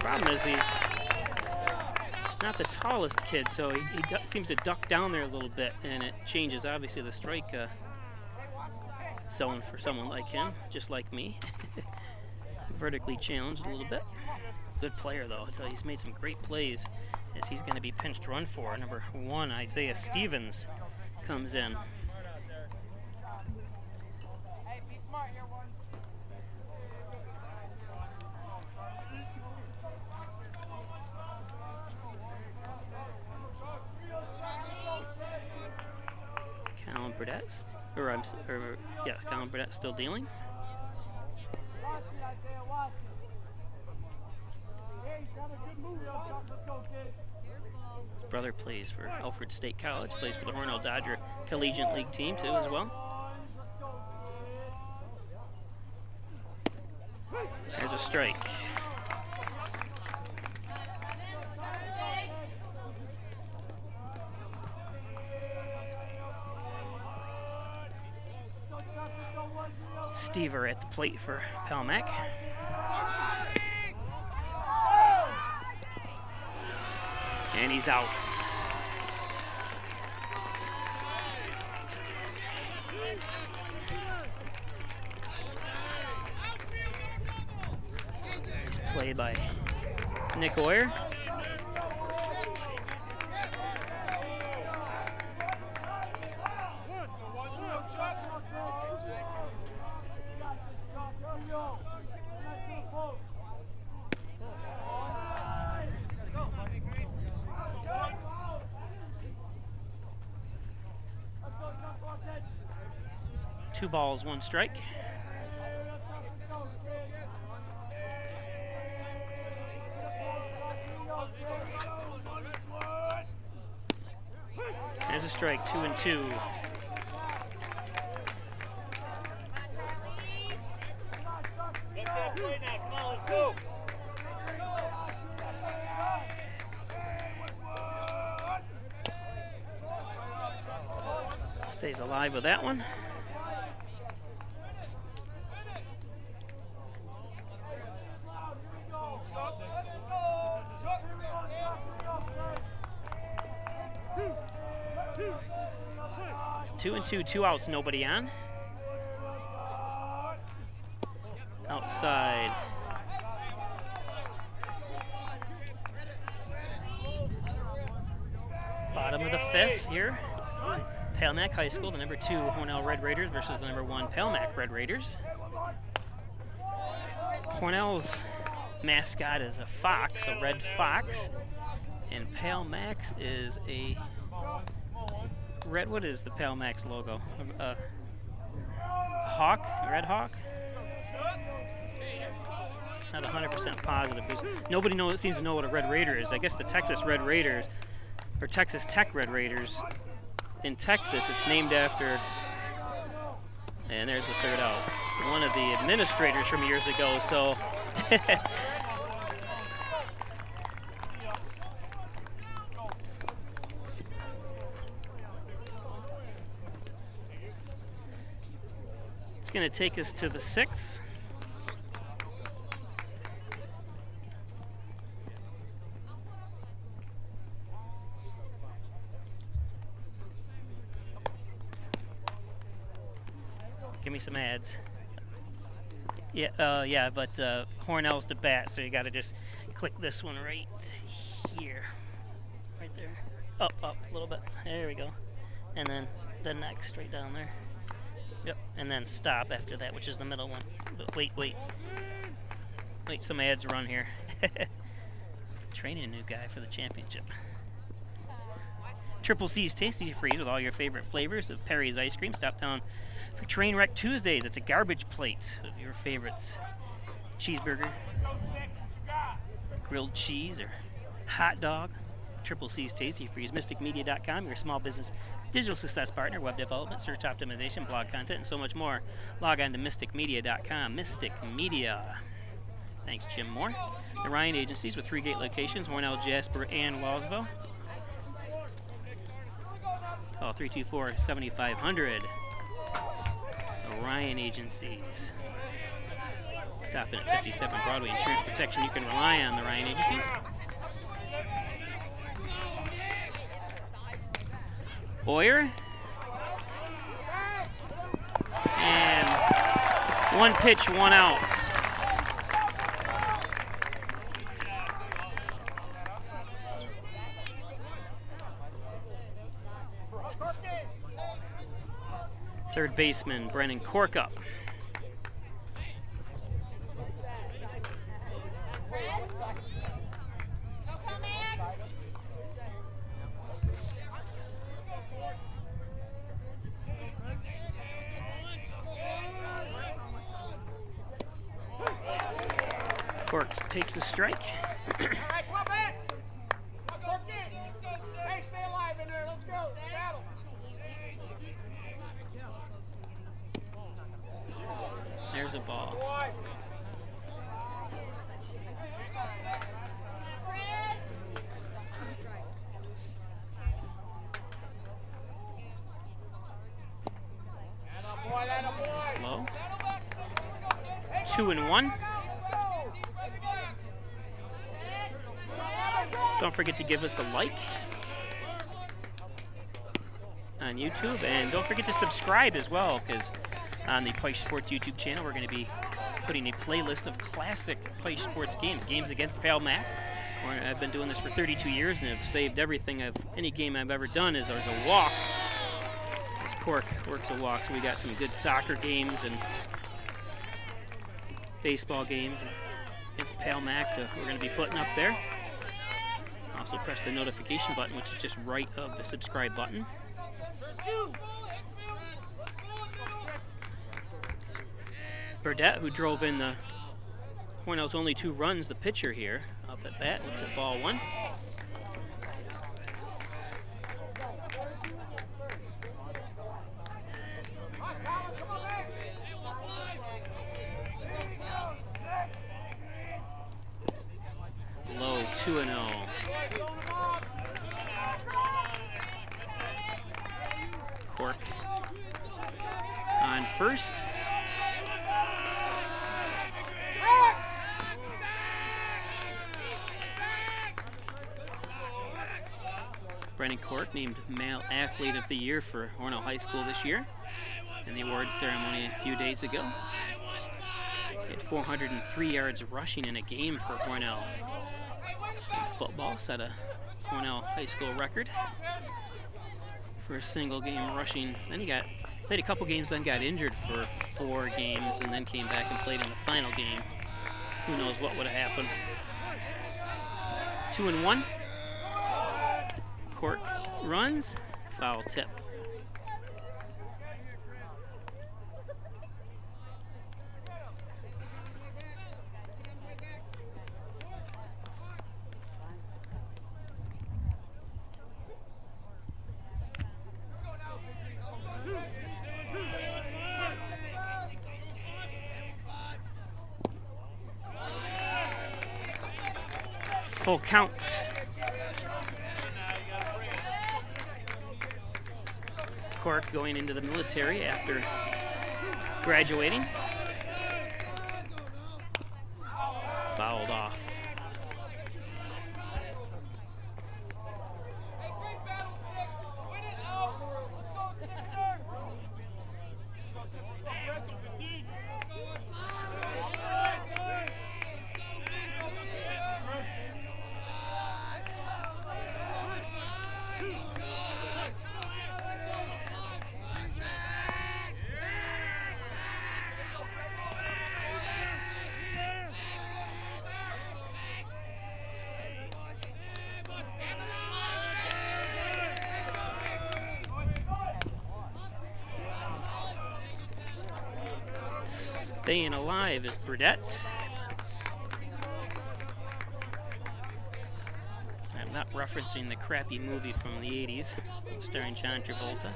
Problem is he's not the tallest kid, so he seems to duck down there a little bit, and it changes obviously the strike zone for someone like him, just like me. Vertically challenged a little bit. Good player though. I tell you, he's made some great plays as he's going to be pinched run for. Number 1, Isaiah Stevens, comes in. Colin Burdett's, Colin Burdett still dealing. His brother plays for Alfred State College, plays for the Hornell Dodger Collegiate League team too as well. There's a strike. Stever at the plate for Palmac. And he's out. Nice play by Nick Oyer. Two balls, one strike. There's a strike, 2-2. Get that play now. Come on, let's go. Stays alive with that one. Two and two, 2 outs, nobody on. Outside. Bottom of the 5th here. Pale Mac High School, the number 2 Hornell Red Raiders versus the number 1 Pale Mac Red Raiders. Hornell's mascot is a fox, a red fox, and Pale Mac's is a red. What is the Pale Mac's logo? A hawk, a red hawk? Not 100% positive because nobody seems to know what a Red Raider is. I guess the Texas Red Raiders, or Texas Tech Red Raiders, in Texas, it's named after, and there's the 3rd out, one of the administrators from years ago, so. It's going to take us to the 6th. Give me some ads. Yeah, but Hornell's to bat, so you got to just click this one right here, right there. Up a little bit. There we go. And then the next, right down there. Yep. And then stop after that, which is the middle one. But wait. Some ads run here. Training a new guy for the championship. Triple C's Tasty Freeze with all your favorite flavors of Perry's ice cream. Stop down for Trainwreck Tuesdays. It's a garbage plate of your favorites. Cheeseburger, grilled cheese, or hot dog. Triple C's Tasty Freeze. MysticMedia.com, your small business digital success partner, web development, search optimization, blog content, and so much more. Log on to MysticMedia.com. Mystic Media. Thanks, Jim Moore. The Ryan Agencies with 3 gate locations, Hornell, Jasper, and Wallsville. Call 324-7500. The Ryan Agencies. Stop in at 57 Broadway. Insurance protection you can rely on. The Ryan Agencies. Boyer. And 1 pitch, 1 out. Third baseman, Brennan Corkup. Corks takes a strike. All right, come on, man. Hey, stay alive in there. Let's go. Battle. There's a ball. Slow. 2-1. Don't forget to give us a like on YouTube, and don't forget to subscribe as well, because on the Peisch Sports YouTube channel, we're going to be putting a playlist of classic Peisch Sports games against Pale Mac. I've been doing this for 32 years and have saved everything of any game I've ever done as there's a walk. This Cork works a walk, so we got some good soccer games and baseball games against Pale Mac we're going to be putting up there. Also press the notification button, which is just right of the subscribe button. Burdette, who drove in the Hornell's only 2 runs, the pitcher here, up at bat, looks at ball 1. 2-0. Cork on first. Brennan Cork named Male Athlete of the Year for Hornell High School this year in the awards ceremony a few days ago. He had 403 yards rushing in a game for Hornell. In football, set a Hornell High School record for a single game rushing. Then he played a couple games, then got injured for 4 games, and then came back and played in the final game. Who knows what would have happened. 2-1. Cork runs, foul tip. Full count. Cork going into the military after graduating. Fouled off. Staying alive is Burdette. I'm not referencing the crappy movie from the 80s starring John Travolta.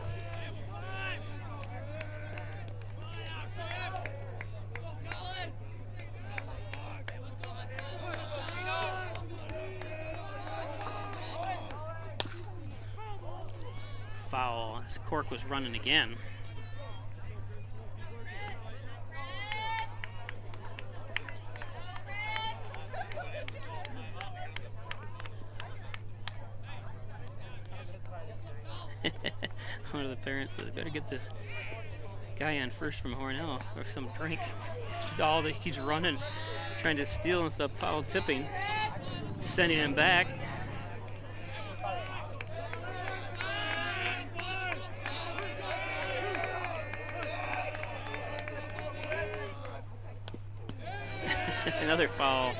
Foul. This Cork was running again. One of the parents says, better get this guy on first from Hornell or some drink. He keeps running, trying to steal and stuff, foul tipping, sending him back. Another foul.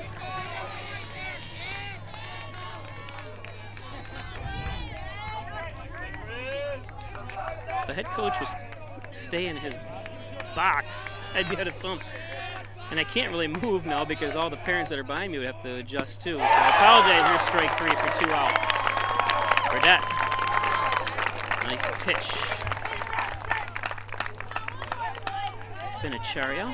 The head coach was stay in his box, I'd be out of film. And I can't really move now because all the parents that are behind me would have to adjust too. So I apologize, here's strike 3 for 2 outs. Burdette. Nice pitch. Finichario.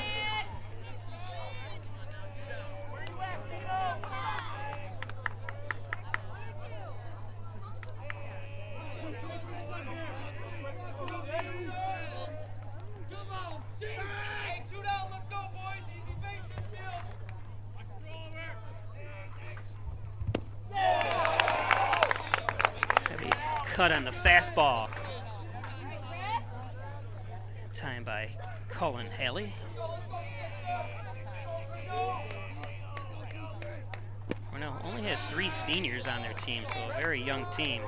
Cut on the fastball. Time by Cullen Haley. Hornell only has 3 seniors on their team, so a very young team.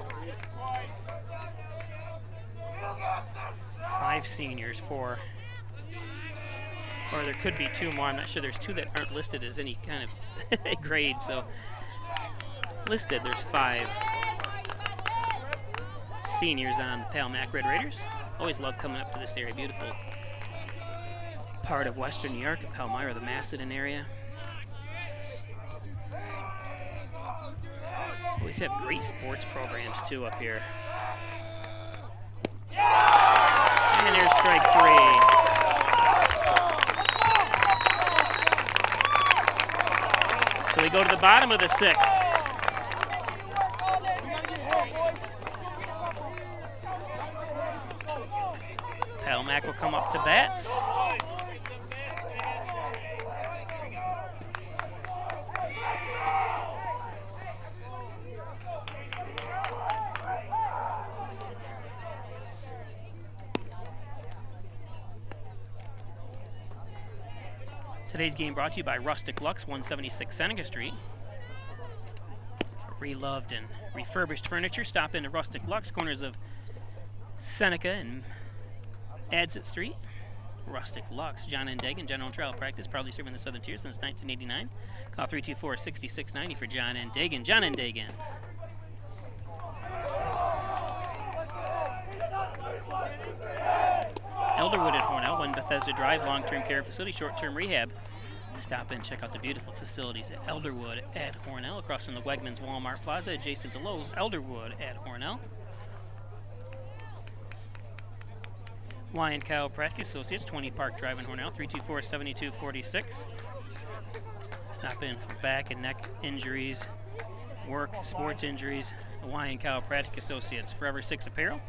5 seniors, 4. Or there could be 2 more. I'm not sure. There's 2 that aren't listed as any kind of grade, so listed there's 5 seniors on the Pale Mac Red Raiders. Always love coming up to this area. Beautiful part of Western New York, Palmyra, the Macedon area. Always have great sports programs too up here. And there's strike 3. So we go to the bottom of the 6th. Mac will come up to bat. Today's game brought to you by Rustic Lux, 176 Seneca Street. For reloved and refurbished furniture, stop into Rustic Lux, corners of Seneca and Adsit Street. Rustic Lux, John and Dagan, General Trial Practice, proudly serving the Southern Tier since 1989. Call 324-6690 for John and Dagan. John and Dagan. Elderwood at Hornell, One Bethesda Drive, long-term care facility, short-term rehab. Stop in, check out the beautiful facilities at Elderwood at Hornell, across from the Wegmans Walmart Plaza, adjacent to Lowe's. Elderwood at Hornell. Chiropractic Associates, 20 Park Drive in Hornell, 324-7246. Stop in for back and neck injuries, work, sports injuries. Hawaiian Chiropractic Associates, Forever 6 Apparel.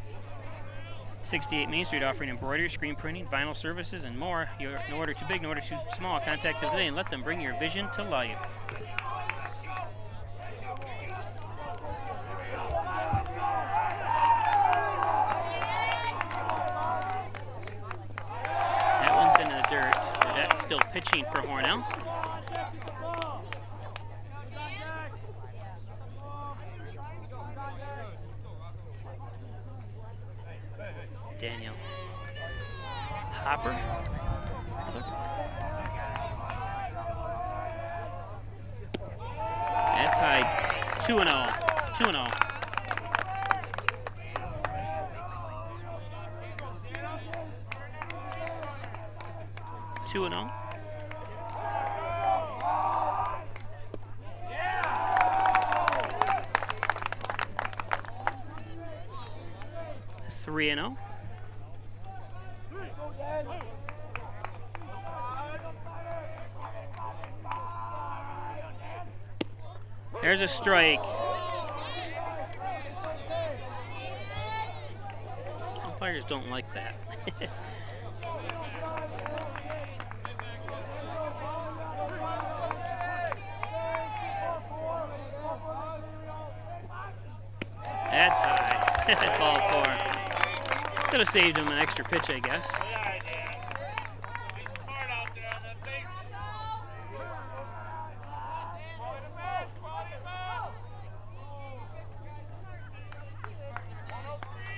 68 Main Street, offering embroidery, screen printing, vinyl services, and more. No order too big, no order too small. Contact them today and let them bring your vision to life. That one's in the dirt. That's still pitching for Hornell. Daniel Hopper. That's high. 2-0. 2-0. Two and 0. Three and 0. There's a strike. Umpires don't like that. That's high. Ball 4. Could have saved him an extra pitch, I guess.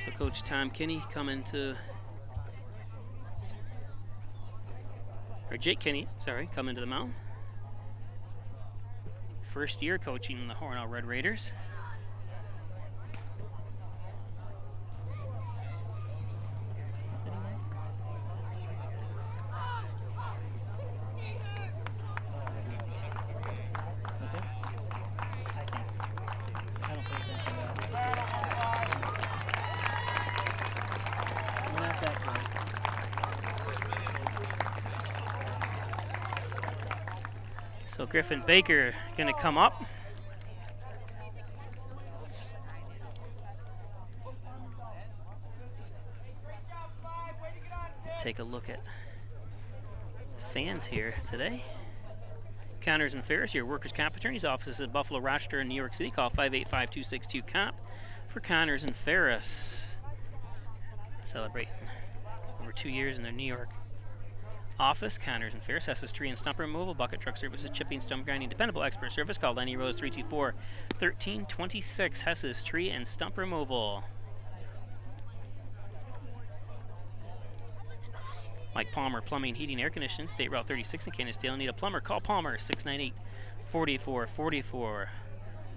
So Coach Tom Kinney coming to, or Jake Kinney, sorry, coming to the mound. First year coaching the Hornell Red Raiders. So Griffin Baker going to come up. Take a look at fans here today. Connors and Ferris, your workers' comp attorney's offices at Buffalo, Rochester, and New York City. Call 585-262-COMP for Connors and Ferris. Celebrating over 2 years in their New York office. Connors and Ferris, Hess's Tree and Stump Removal, Bucket Truck Services, Chipping, Stump Grinding, dependable expert service. Call Lenny Rose 324-1326. Hess's Tree and Stump Removal. Mike Palmer, Plumbing, Heating, Air Conditioning, State Route 36 in Canistale. Need a plumber? Call Palmer, 698-4444.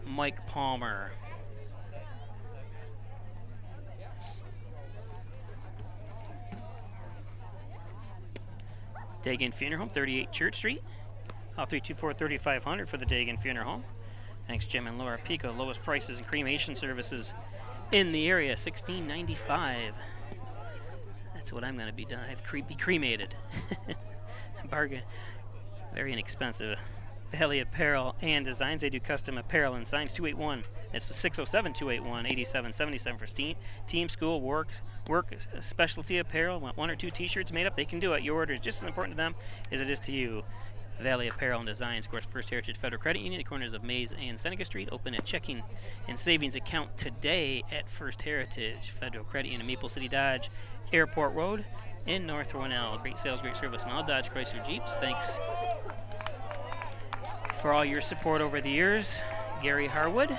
Mike Palmer. Dagan Funeral Home, 38 Church Street. Call 324-3500 for the Dagan Funeral Home. Thanks, Jim and Laura Pico. Lowest prices and cremation services in the area, $16.95. That's what I'm going to be done. I have be cremated. Bargain. Very inexpensive. Valley Apparel and Designs. They do custom apparel and signs. 281. It's the 607-281-8777 for team, school, work, specialty apparel. Want 1 or 2 T-shirts made up? They can do it. Your order is just as important to them as it is to you. Valley Apparel and Designs, of course, First Heritage Federal Credit Union, the corners of Mays and Seneca Street. Open a checking and savings account today at First Heritage Federal Credit Union, Maple City Dodge, Airport Road in North Hornell. Great sales, great service, and all Dodge, Chrysler, Jeeps. Thanks for all your support over the years. Gary Harwood,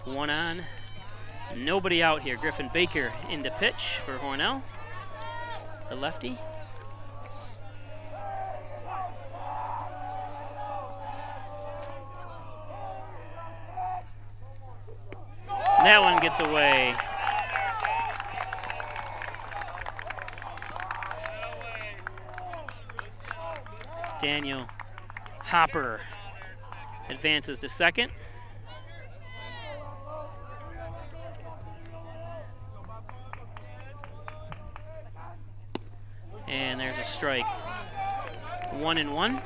1 on, nobody out here. Griffin Baker into pitch for Hornell, the lefty. That one gets away. Daniel Hopper advances to second. And there's a strike. 1-1.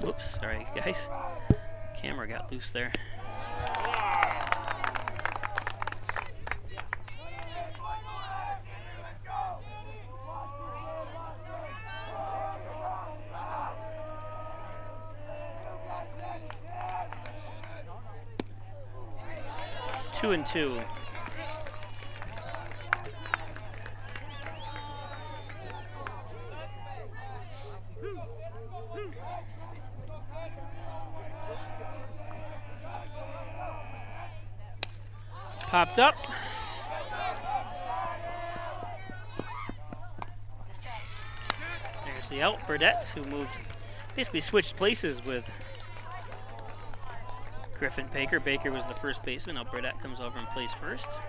Whoops, sorry guys. Camera got loose there. Two and two. Popped up. There's the out. Burdette, who moved, basically switched places with Griffin Baker. Baker was the first baseman. Now Burdette comes over and plays first.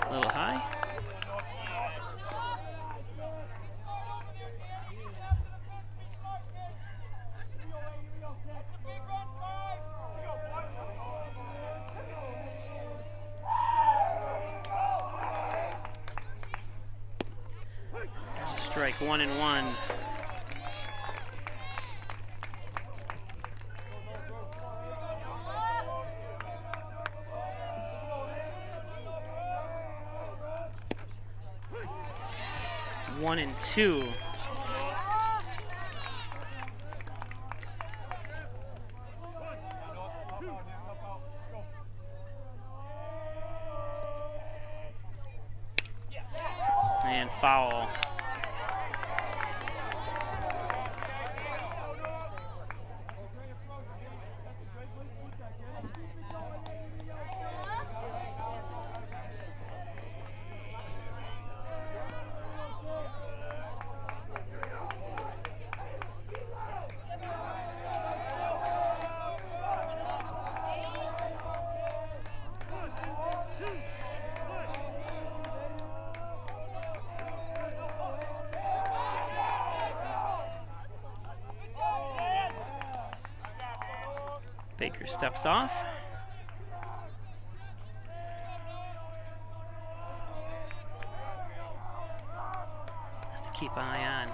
A little high. There's a strike, 1-1. One and two. And foul. Baker steps off. Has to keep an eye on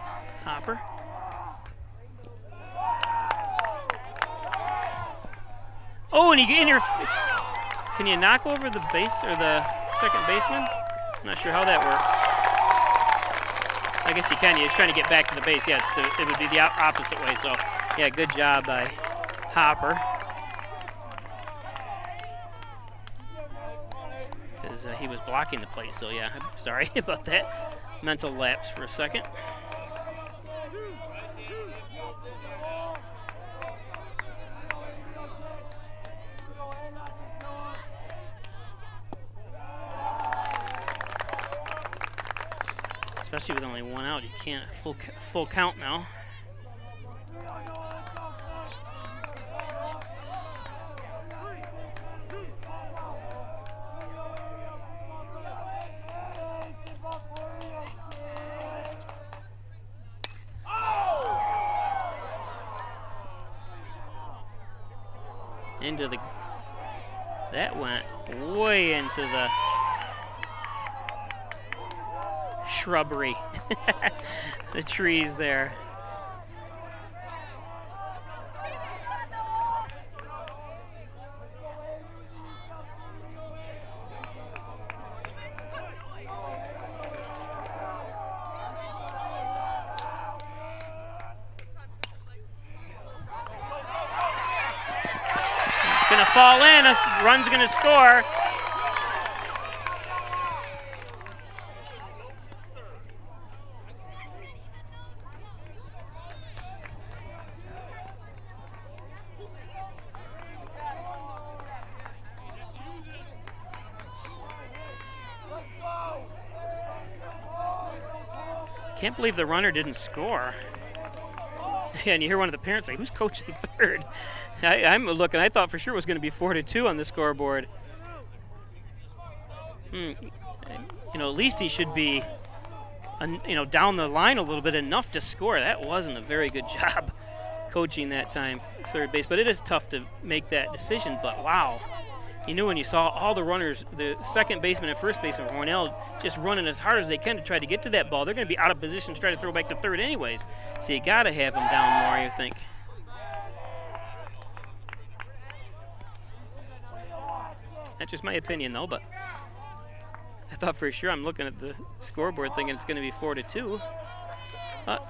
Hopper. Oh, and he can you knock over the base or the second baseman? I'm not sure how that works. I guess you can. You're just trying to get back to the base. Yeah, it would be the opposite way. So, yeah, good job by Hopper. Because he was blocking the play. So, yeah, I'm sorry about that. Mental lapse for a second. Especially with only one out, you can't full count now. into the, that went way into the shrubbery, the trees there. It's going to fall in, a run's going to score. Can't believe the runner didn't score. And you hear one of the parents say, "Who's coaching third?" I'm looking. I thought for sure it was going to be 4-2 on the scoreboard. You know, at least he should be, you know, down the line a little bit enough to score. That wasn't a very good job coaching that time, third base. But it is tough to make that decision. But wow, you knew when you saw all the runners, the second baseman and first baseman, Hornell, just running as hard as they can to try to get to that ball. They're going to be out of position to try to throw back to third anyways. So you got to have them down more, I think. That's just my opinion, though. But I thought for sure, I'm looking at the scoreboard thinking it's going to be 4-2. But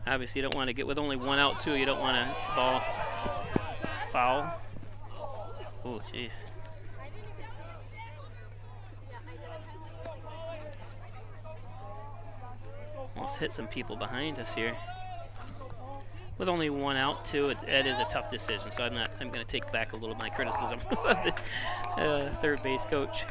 obviously, you don't want to get with only one out, too. You don't want to ball foul. Oh, jeez. Almost hit some people behind us here. With only one out, too, it is a tough decision. So I'm going to take back a little of my criticism of the third base coach.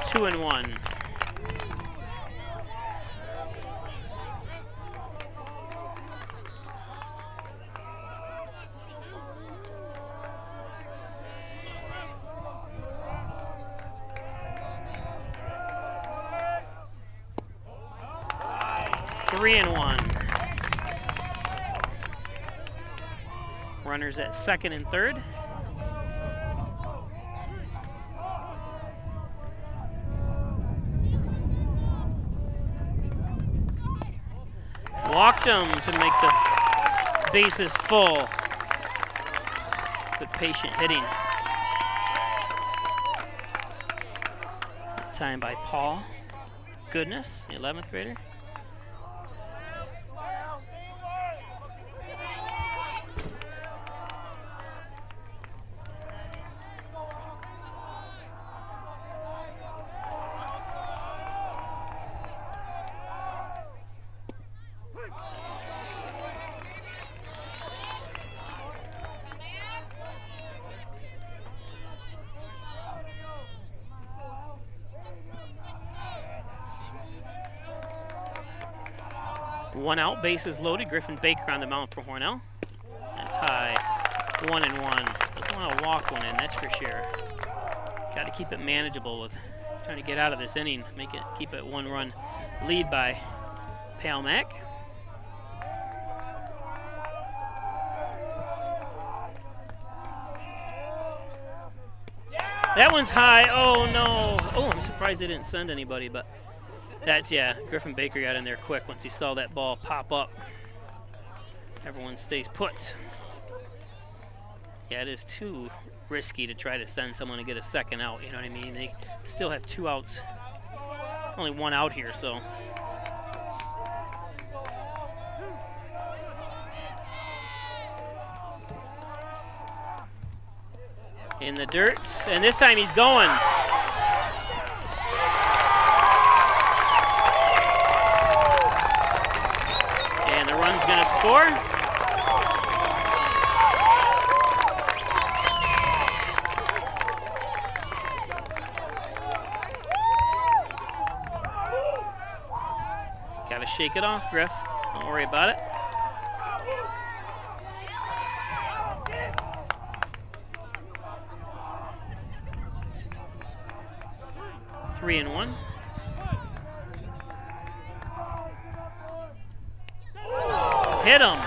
Two and one. Three and one. Runners at second and third. Walked him to make the bases full. Good patient hitting. That time by Paul Goodness, the 11th grader. One out, bases loaded. Griffin Baker on the mound for Hornell. That's high. 1 and 1. Doesn't want to walk one in, that's for sure. Got to keep it manageable with trying to get out of this inning. Keep it 1-run lead by Pale Mac. That one's high. Oh no. Oh, I'm surprised they didn't send anybody, but that's, yeah, Griffin Baker got in there quick once he saw that ball pop up. Everyone stays put. Yeah, it is too risky to try to send someone to get a second out, you know what I mean? They still have 2 outs. Only 1 out here, so. In the dirt, and this time he's going. Griffin's going to score. Got to shake it off, Griff. Don't worry about it. Three and one. Hit him.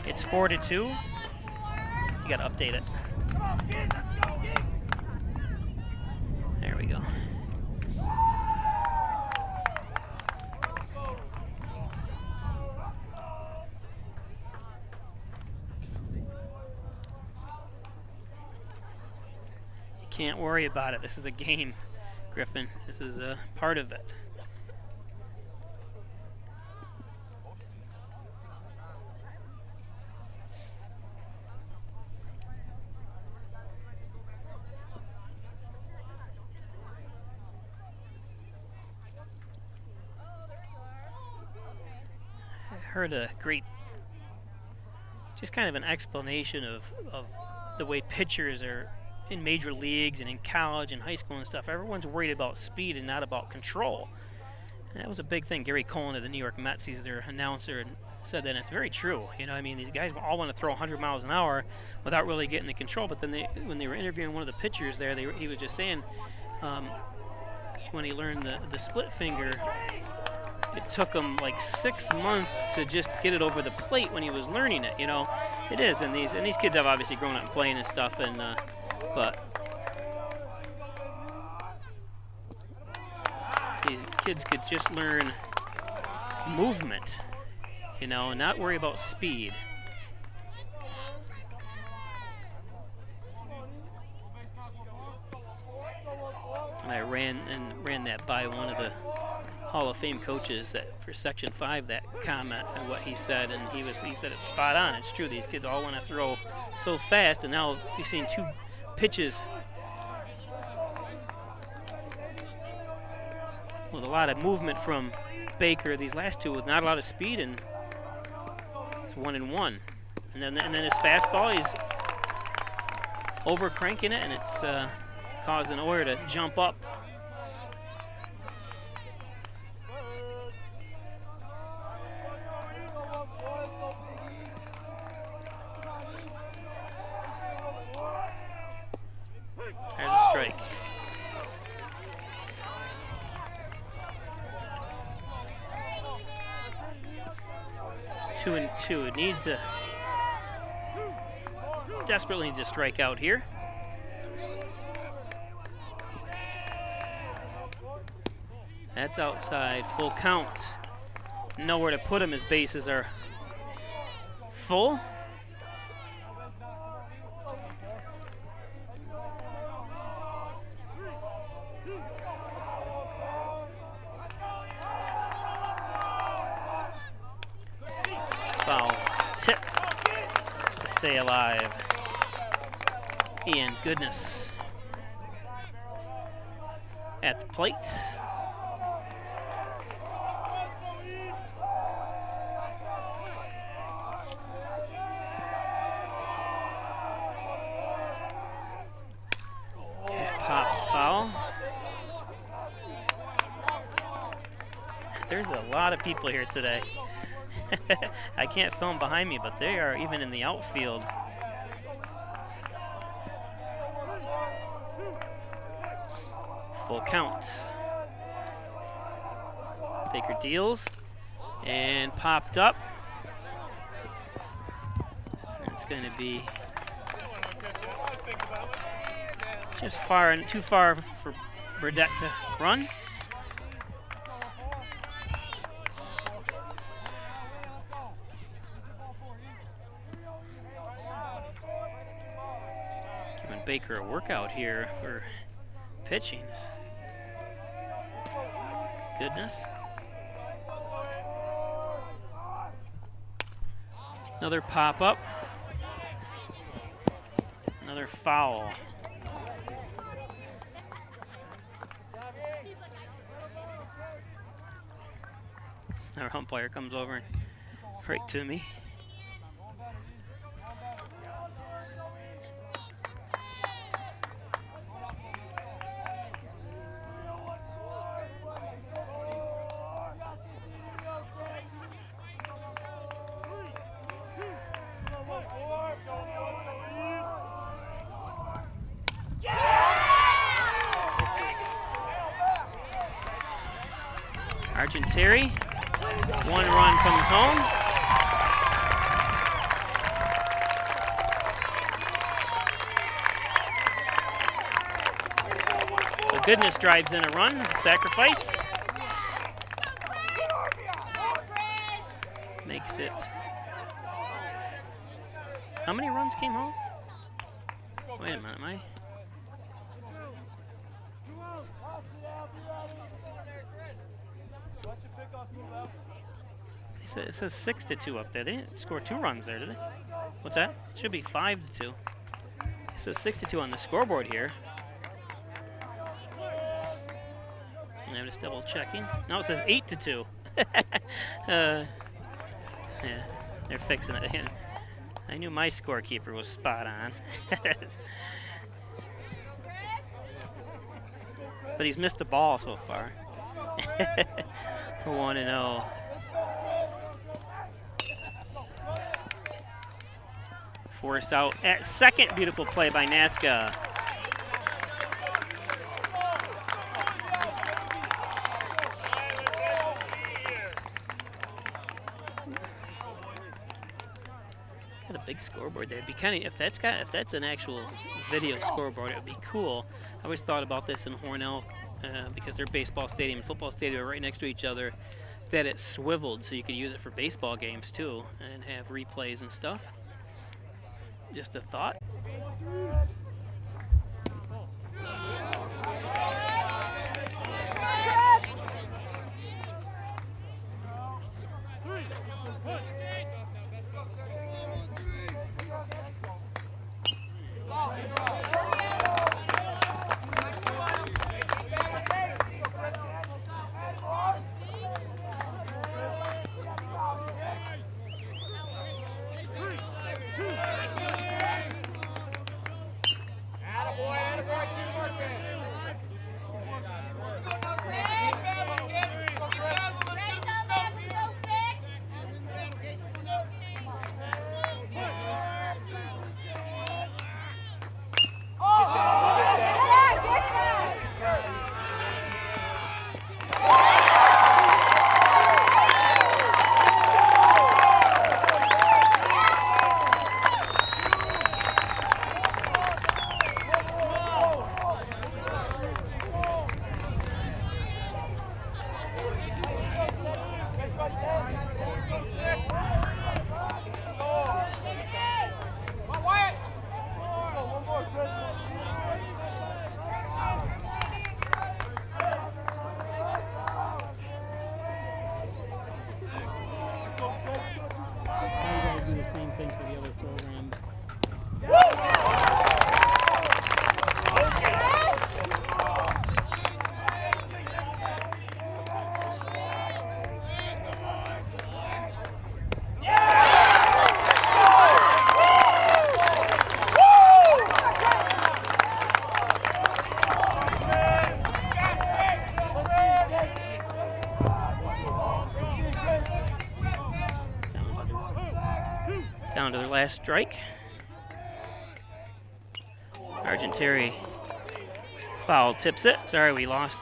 It's 4-2. You got to update it. There we go. Can't worry about it. This is a game, Griffin. This is a part of it. I heard a great, just kind of an explanation of the way pitchers are in major leagues and in college and high school and stuff. Everyone's worried about speed and not about control. And that was a big thing. Gary Cohen of the New York Mets, he's their announcer, and said that, and it's very true. You know, I mean, these guys all want to throw 100 miles an hour without really getting the control. But then when they were interviewing one of the pitchers there, he was just saying when he learned the split finger, it took him like 6 months to just get it over the plate when he was learning it. You know, it is, and these kids have obviously grown up and playing and stuff, and but these kids could just learn movement, you know, and not worry about speed. And I ran that by one of the Hall of Fame coaches that for Section 5, that comment and what he said, and he said it's spot on. It's true. These kids all want to throw so fast, and now we've seen 2 pitches with a lot of movement from Baker. These last 2 with not a lot of speed, and it's 1-1. And then his fastball, he's over cranking it, and it's causing Oyer to jump up. There's a strike. Two and two. It needs to desperately needs to strike out here. That's outside. Full count. Nowhere to put him. His bases are full. Foul tip to stay alive. Ian Goodness at the plate. Pop foul. There's a lot of people here today. I can't film behind me, but they are even in the outfield. Full count. Baker deals and popped up. It's going to be just too far for Burdette to run. Giving Baker a workout here for pitchings. Goodness. Another pop up. Another foul. Our umpire comes over and right to me. Argenteri, 1 run comes home. So Goodness drives in a run, sacrifice. Makes it. How many runs came home? Wait a minute, am I? It says 6-2 up there. They didn't score 2 runs there, did they? What's that? It should be 5-2. It says 6-2 on the scoreboard here. And I'm just double checking. No, it says 8-2. Yeah, they're fixing it. I knew my scorekeeper was spot on. But he's missed a ball so far. 1-0. Force out at second. Beautiful play by Nazca. Got a big scoreboard there. It'd be kind of if that's an actual video scoreboard, it would be cool. I always thought about this in Hornell because their baseball stadium and football stadium are right next to each other. That it swiveled so you could use it for baseball games too and have replays and stuff. Just a thought. Down to their last strike. Argenteri foul tips it. Sorry, we lost.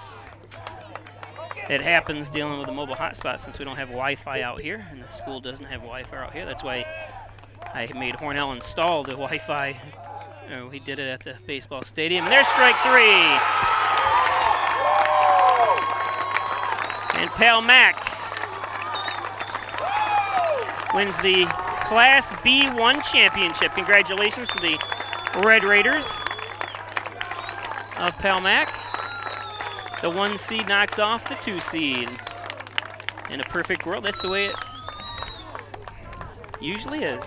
It happens dealing with the mobile hotspot since we don't have Wi-Fi out here, and the school doesn't have Wi-Fi out here. That's why I made Hornell install the Wi-Fi. We did it at the baseball stadium. And there's strike 3. And Pale Mac wins the Class B1 championship. Congratulations to the Red Raiders of Pale Mac. The 1 seed knocks off the 2 seed. In a perfect world, that's the way it usually is.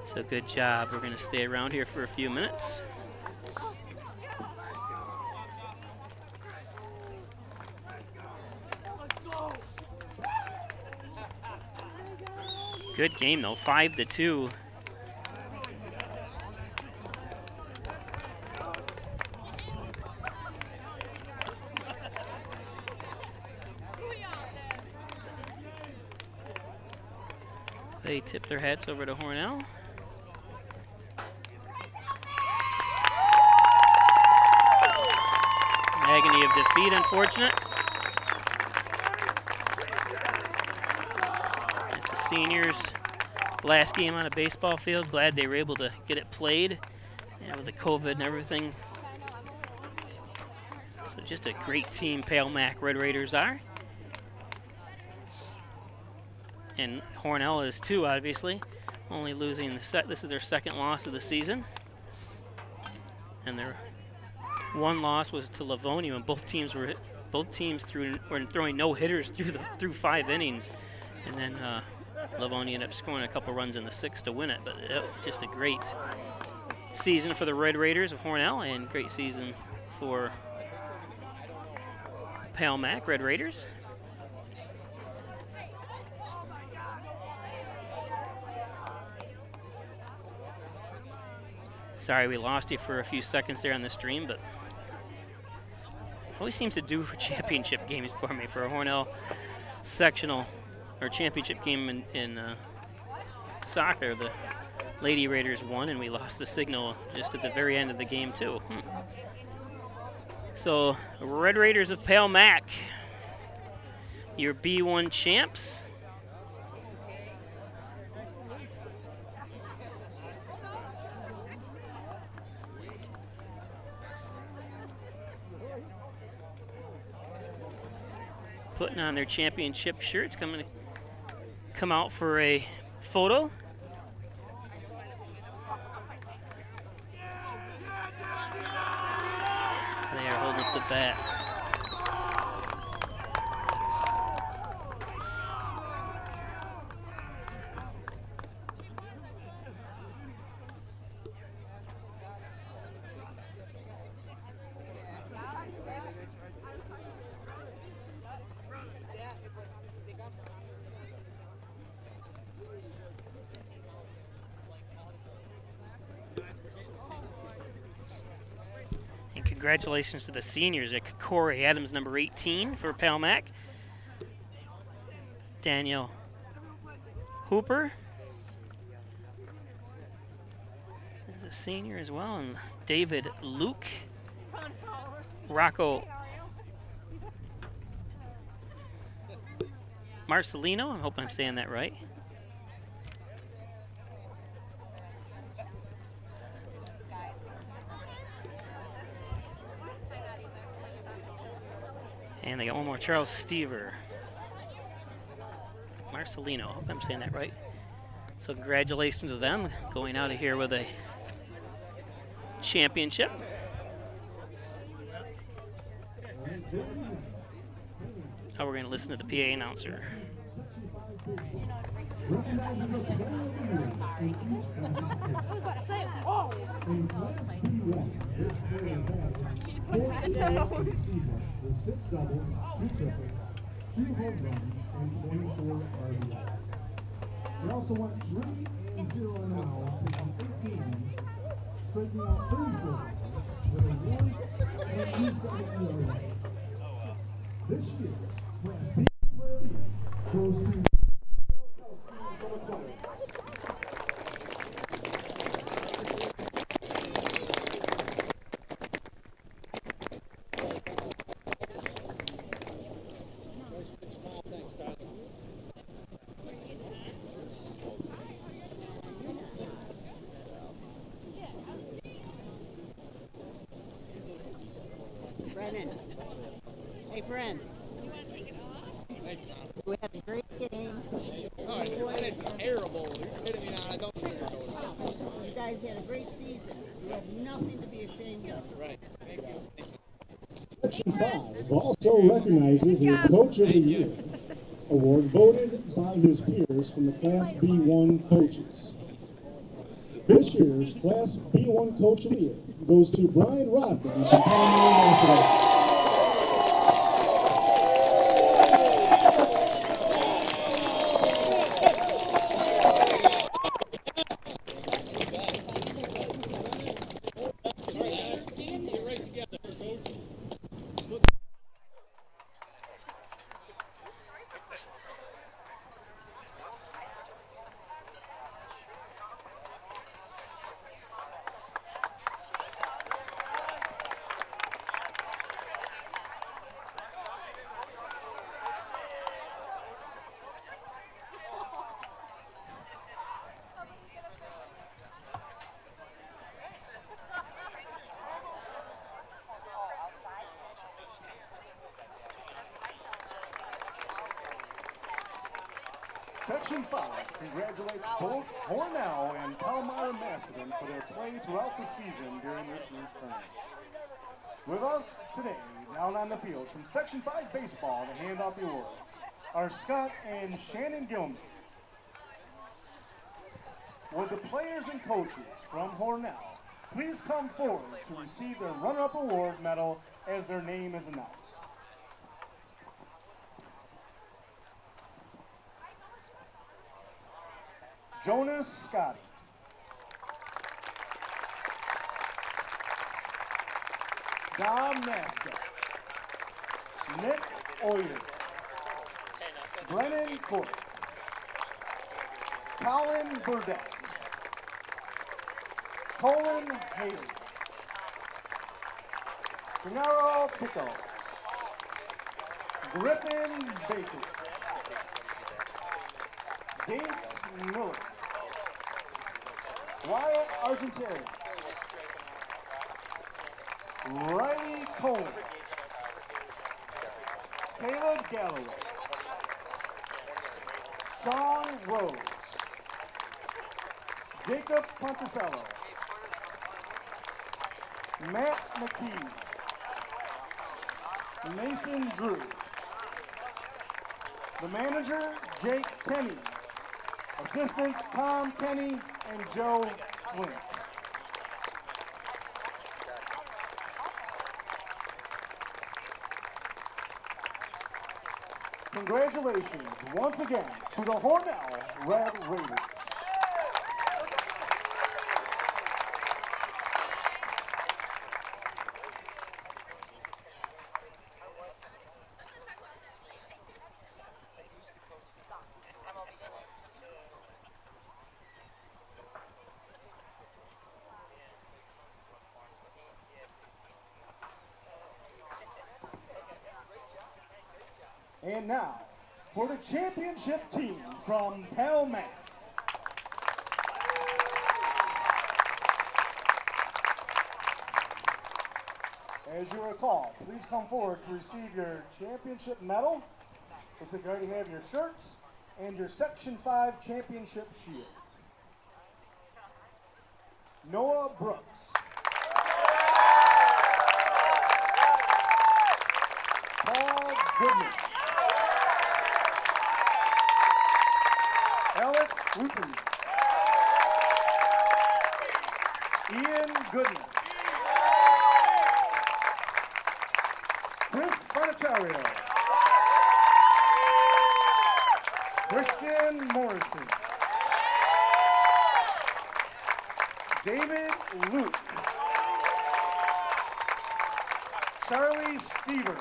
So good job. We're going to stay around here for a few minutes. Good game though, 5-2. They tip their hats over to Hornell. Agony of defeat, unfortunate. It's the seniors' last game on a baseball field. Glad they were able to get it played, and with the COVID and everything. So just a great team, Pale Mac Red Raiders are. And Hornell is too, obviously. Only losing this is their second loss of the season. And their one loss was to Livonia, and both teams were throwing no hitters through 5 innings, and then Livonia ended up scoring a couple runs in the 6th to win it. But it was just a great season for the Red Raiders of Hornell, and great season for Pale Mac Red Raiders. Sorry we lost you for a few seconds there on the stream, but always seems to do for championship games for me. For a Hornell sectional or championship game in soccer, the Lady Raiders won, and we lost the signal just at the very end of the game too. So Red Raiders of Pale Mac, your B1 champs. Putting on their championship shirts, coming to come out for a photo. They are holding up the bat. Congratulations to the seniors at Corey Adams, number 18 for Pale Mac. Daniel Hooper is a senior as well, and David Luke. Rocco Marcelino, I hope I'm saying that right. And they got one more, Charles Stever. Marcelino, I hope I'm saying that right. So congratulations to them, going out of here with a championship. Now we're going to listen to the PA announcer. With 6 doubles, 2 triples, 2 home runs, and 24 RBIs. They also went 3-0 now, picking 18 innings, striking out 34 with a 1.27 ERA. This year, Class B Player of the Year goes to from the Cubs. Hey, friend. We had a great game. Oh, it's terrible. You're kidding me now. I don't think it goes. You guys had a great season. You have nothing to be ashamed of. Right. Thank you. Section 5 also recognizes a Coach of the Year award voted by his peers from the Class B1 coaches. This year's Class B1 Coach of the Year goes to Brian Rodman from National. Section 5 congratulates both Hornell and Palmyra Macedon for their play throughout the season during this year's tournament. With us today, down on the field, from Section 5 baseball to hand out the awards, are Scott and Shannon Gilman. Would the players and coaches from Hornell please come forward to receive their runner-up award medal as their name is announced. Jonas Scott. Dom Naska. Nick Oyer. Brennan Court. Colin Burdett. Colin Haley. Gennaro Pico. Griffin Baker. Gates Miller. Wyatt Argenteri. Riley Cohen. Caleb Galloway. Sean Rose. Jacob Ponticello. Matt McKee. Mason Drew. The manager, Jake Kenny. Assistants, Tom Kenny and Joe Flint. Congratulations once again to the Hornell Red Raiders. And now, for the championship team from Palmac. As you recall, please come forward to receive your championship medal. Looks like you already have your shirts and your Section 5 championship shield. Noah Brooks. Paul Goodness. Alex Wooten. Ian Goodness. Chris Bonichario. Christian Morrison. David Luke. Charlie Stever.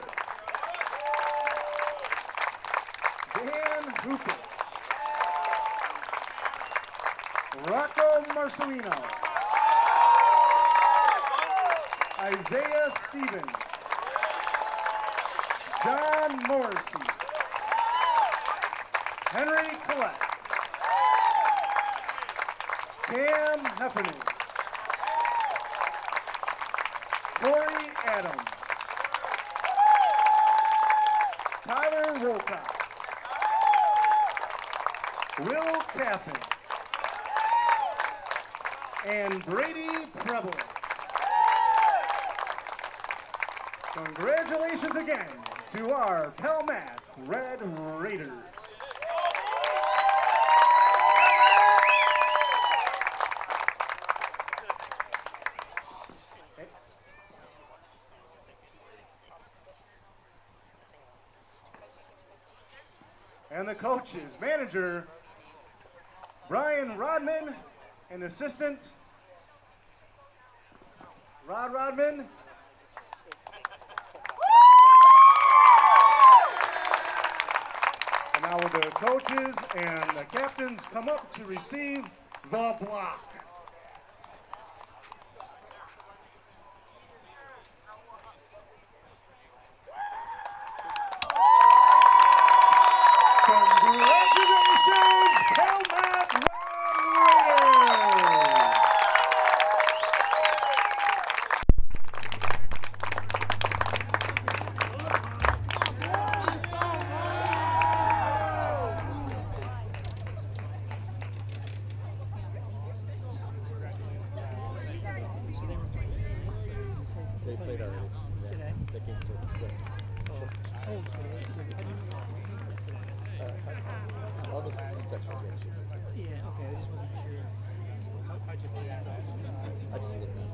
Dan Hooper. Rocco Marcelino. Isaiah Stevens. John Morrissey. Henry Collette. Cam Heffernan. Corey Adams. Tyler Wilcox. Will Caffin. And Brady Preble. Congratulations again to our Palmac Red Raiders. And the coaches, manager Brian Rodman and assistant Rod Rodman. And now will the coaches and the captains come up to receive the block. Congratulations, Palmac Red Raiders! All the sections are issues. Yeah, okay, I just wasn't sure. How'd you find out? I just looked at it.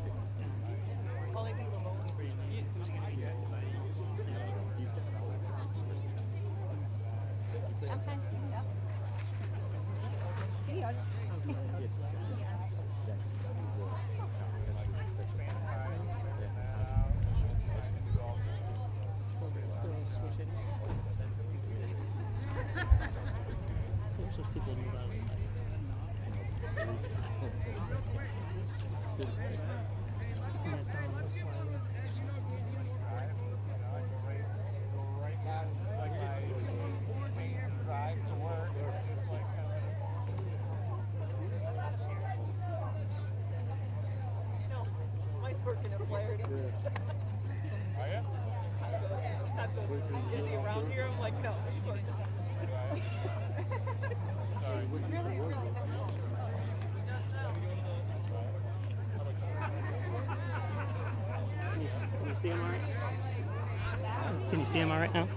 I'm fine. Yep. See us. It's So people knew about it. Mike's working at Flaherty. Are you? Is he around here? I'm like, no, he's working. Can you see him all right? Can you see him all right now?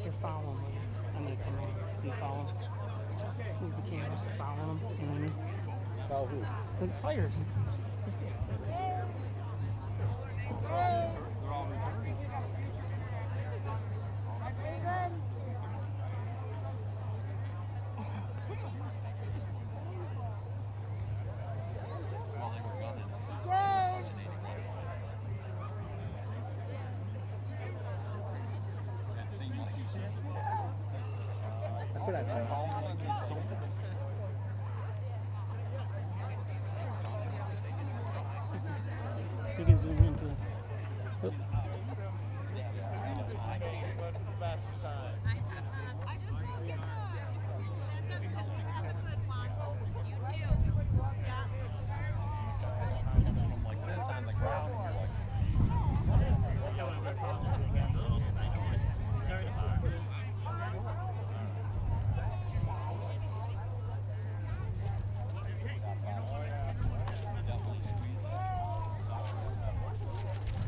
You're following him. I'm gonna come on. Do you follow him? Move the cameras to follow him. You know what I mean? Foul who? The players. I could have You can zoom into it. Oh.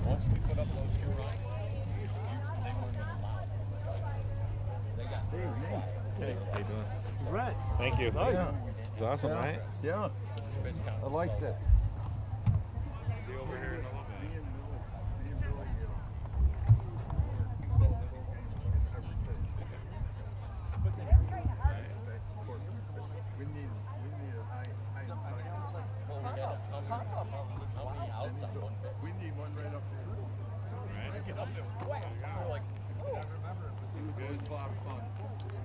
Once we put up those 2 runs, they weren't going to allow it. They got Hey, how you doing? Right. Thank you. Yeah. It's awesome, right? Yeah, I liked it. Be over here in a little bit. We need a high. how many outs on one pitch? We need one right up there. It was a lot of fun.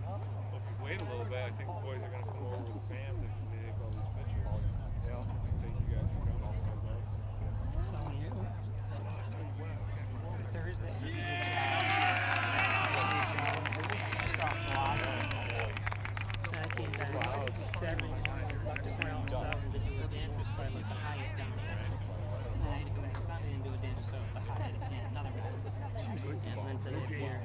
Well, if you wait a little bit, I think the boys are going to come over with the fans if they take all these pictures. Yeah. Thank you guys for coming. That was awesome. So, yeah. Thursday. Just off Blossom. I came back 7, left the ground 7 to do a dance so I left the Hyatt downtown. And I had to go back Sunday and do a dance so the Hyatt again, another round. And then today here.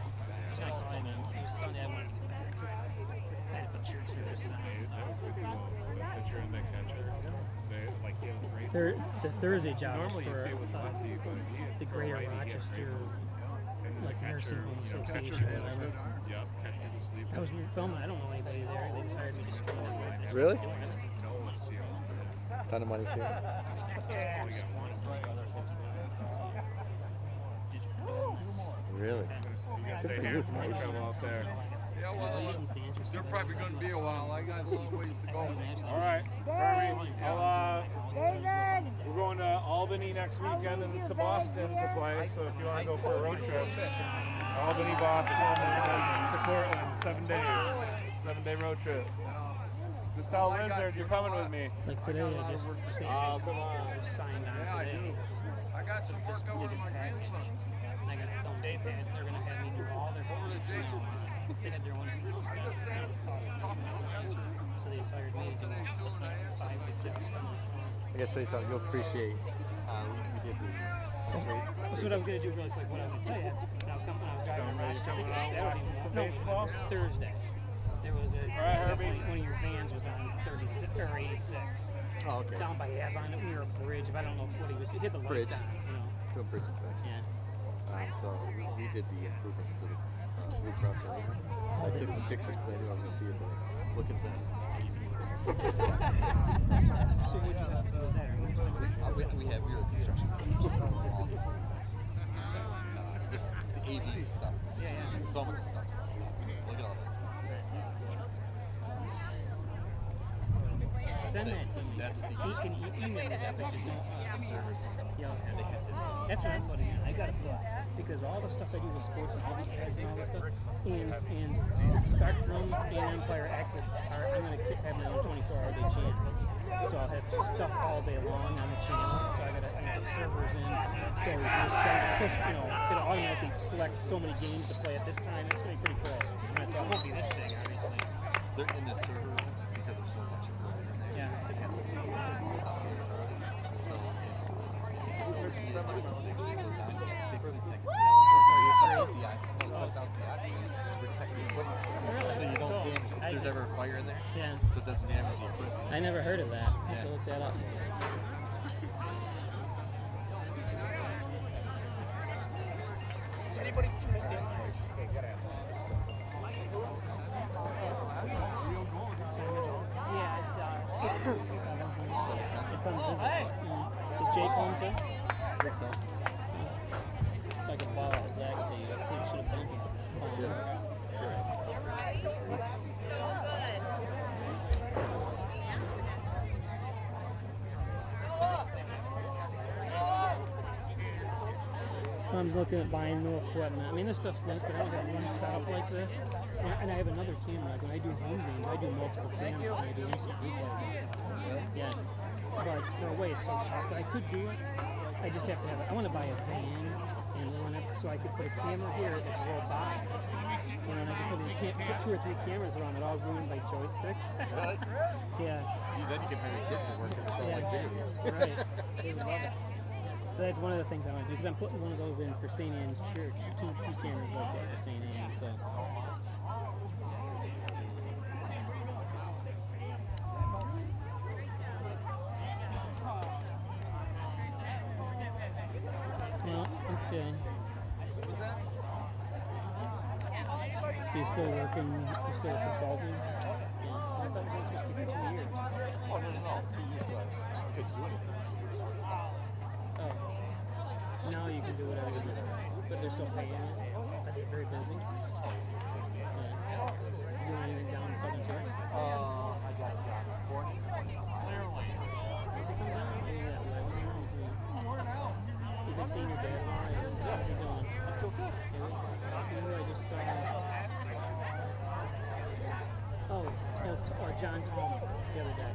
So I called him and it was Sunday I wanted to get back. I had to put church services on and That was stuff. good to know. That pitcher and that catcher, they like he had a great. The Thursday job was Normally you for see it with lefty, but he had the for Greater righty, he had Rochester And the like nursing catcher, home you know, catcher association or had a whatever. good arm. Yep, catcher to sleep. I was filming. I don't know anybody there. They just hired me to screen it. Really? No steal. Ton of money too. Only got one. Really? You gotta stay here. More trouble out there. Yeah, well, they're probably going to be a while. I got a long ways to go. All right. We're going to Albany next weekend and to Boston to play. So if you want to go for a road trip, Albany, Boston, and then to Portland, 7 days. 7-day road trip. Just tell Lizard you're coming with me. Like today, I just just signed on today. I got some work I want to do. Package. And I got a film set. They're going to have me do all their photos from now on. They had their own in-house guy. That was costing $2,000. So they just hired me to do all this, like 5 exhibits from I guess show you something you'll appreciate. We did the. That's what I'm going to do really quick. What I was going to tell you, when I was driving last year, I think it was Saturday. No, it was Thursday. There was one of your vans was on 36 or 86. Oh, okay. Down by Avon, near a bridge, but I don't know what he was. He had the lights Bridge. on, you know. Doing bridge inspection. Yeah. So we did the improvements to the Blue Cross Arena. I took some pictures because I knew I was going to see it today. Look at that. So what did you have to do with that? Or just We have your construction pictures of all the improvements. The AV stuff, some of the stuff. Look at all that stuff. Send that to me. That's the He can email me that, but just don't. servers and stuff. Yeah, They have this. that's what I'm putting in. I got to put because all the stuff I do with sports and all the ads and all that stuff, and Spectrum and Empire Access, I'm going to have my own 24-hour day channel. So I'll have stuff all day long on the channel. So I got to put servers in. So we just try to push, it'll automatically select so many games to play at this time. It's going to be pretty cool. And it's all won't be this big, obviously. They're in this server because there's so much equipment in there. Yeah. So you don't damage if there's ever a fire in there. Yeah. So it doesn't damage the equipment. I never heard of that. I have to look that up. Has anybody seen this thing? Yeah, it's come visit. Is Jake home too? I think so. So I could follow out Zach and say you should have done So I'm looking at buying new equipment. I mean, this stuff's nice, but I don't have one setup like this. And I have another camera. Like when I do home games, I do multiple cameras and I do instant replays and stuff. Yeah. But for a way, it's so tough. But I could do it. I just have to have it. I want to buy a van and run it so I could put a camera here that's robotic. You know, and I could put 2 or 3 cameras around it, all ruined by joysticks. Really? Yeah. Geez, then you can have your kids at work because it's all like video games. Right. They would love it. So that's one of the things I want to do because I'm putting one of those in for St. Anne's Church. Two cameras like that for St. Anne's. So. Well, okay. So you're still working? You're still consulting? Yeah. I thought it was supposed to be for 2 years. Oh, no. 2 years, so I couldn't do anything for 2 years. Oh. Now you can do whatever you do. But they're still paying it. Are they very busy? Yeah. You want anything down in Southern Shore? I got a job in Hornell. You've been seeing your dad a lot? How's he doing? He's still good. I just John Tallman the other day.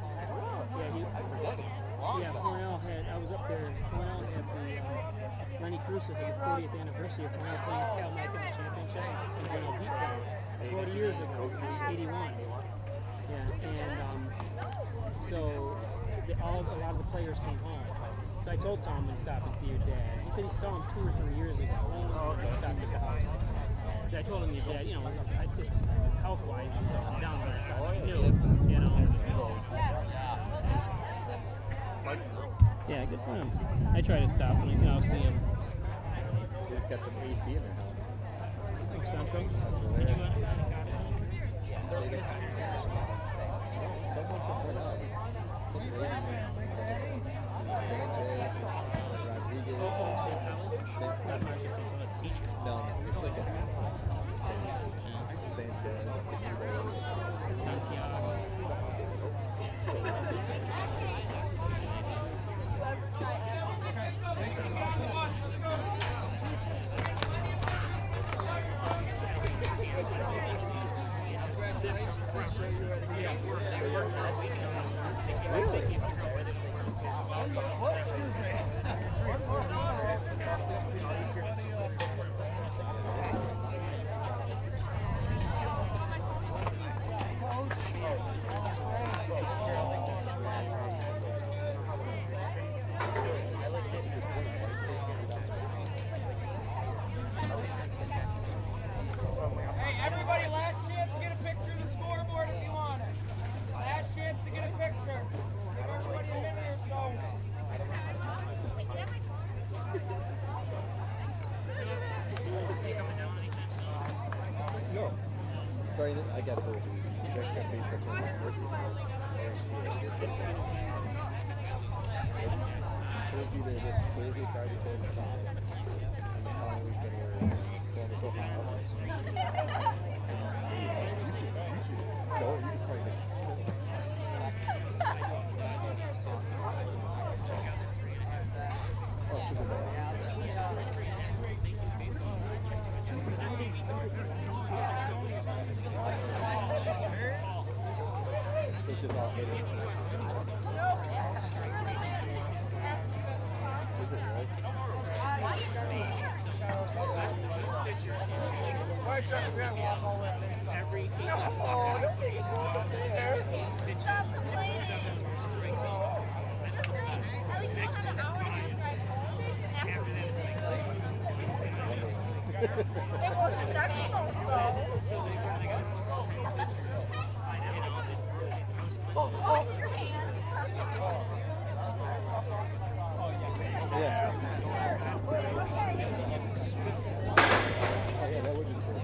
Yeah, Hornell had, I was up there, Hornell had the, Lenny Crusoe had the 40th anniversary of Hornell playing Cal Mac in the championship, and Hornell beat them 40 years ago, 81. Yeah, and so a lot of the players came home. So I told Tom to stop and see your dad. He said he saw him 2 or 3 years ago. He stopped at the house. I told him your dad, you know, I just health-wise, he was up and down when I started. You know. Yeah, good for him. I try to stop and, you know, see him. They just got some AC in their house. Oh, Central? Did you someone from Hornell. Some lady. Sanchez, Rodriguez. Not Marcia Sanchez, a teacher. No, it's like a Spanish. Sanchez, Santiago. Hey, everybody, last chance to get a picture of the scoreboard if you want it. Last chance to get a picture. Give everybody a minute or so. No. Starting, I gotta go to Jack's got baseball from university. Should be there this Thursday, Friday, Saturday, Sunday. And the following weekend we're Columbus Open. You should go. You could probably make oh, it's 'cause of that. It's just all hidden. Is it really? Why Chuck Grant walk all that thing? No, don't make it go up there. Stop complaining. At least you'll have an hour to drive home. It wasn't sectional, though. Watch your hands. Yeah. Oh, yeah, that would be cool.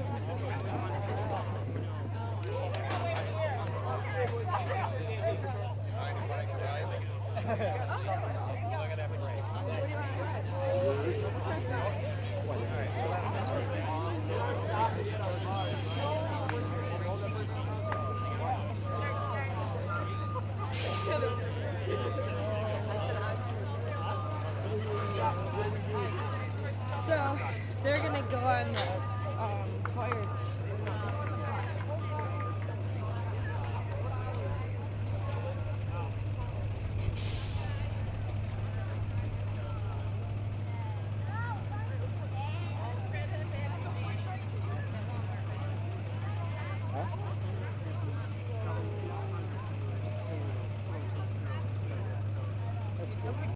So they're gonna go on the fire. That's cool.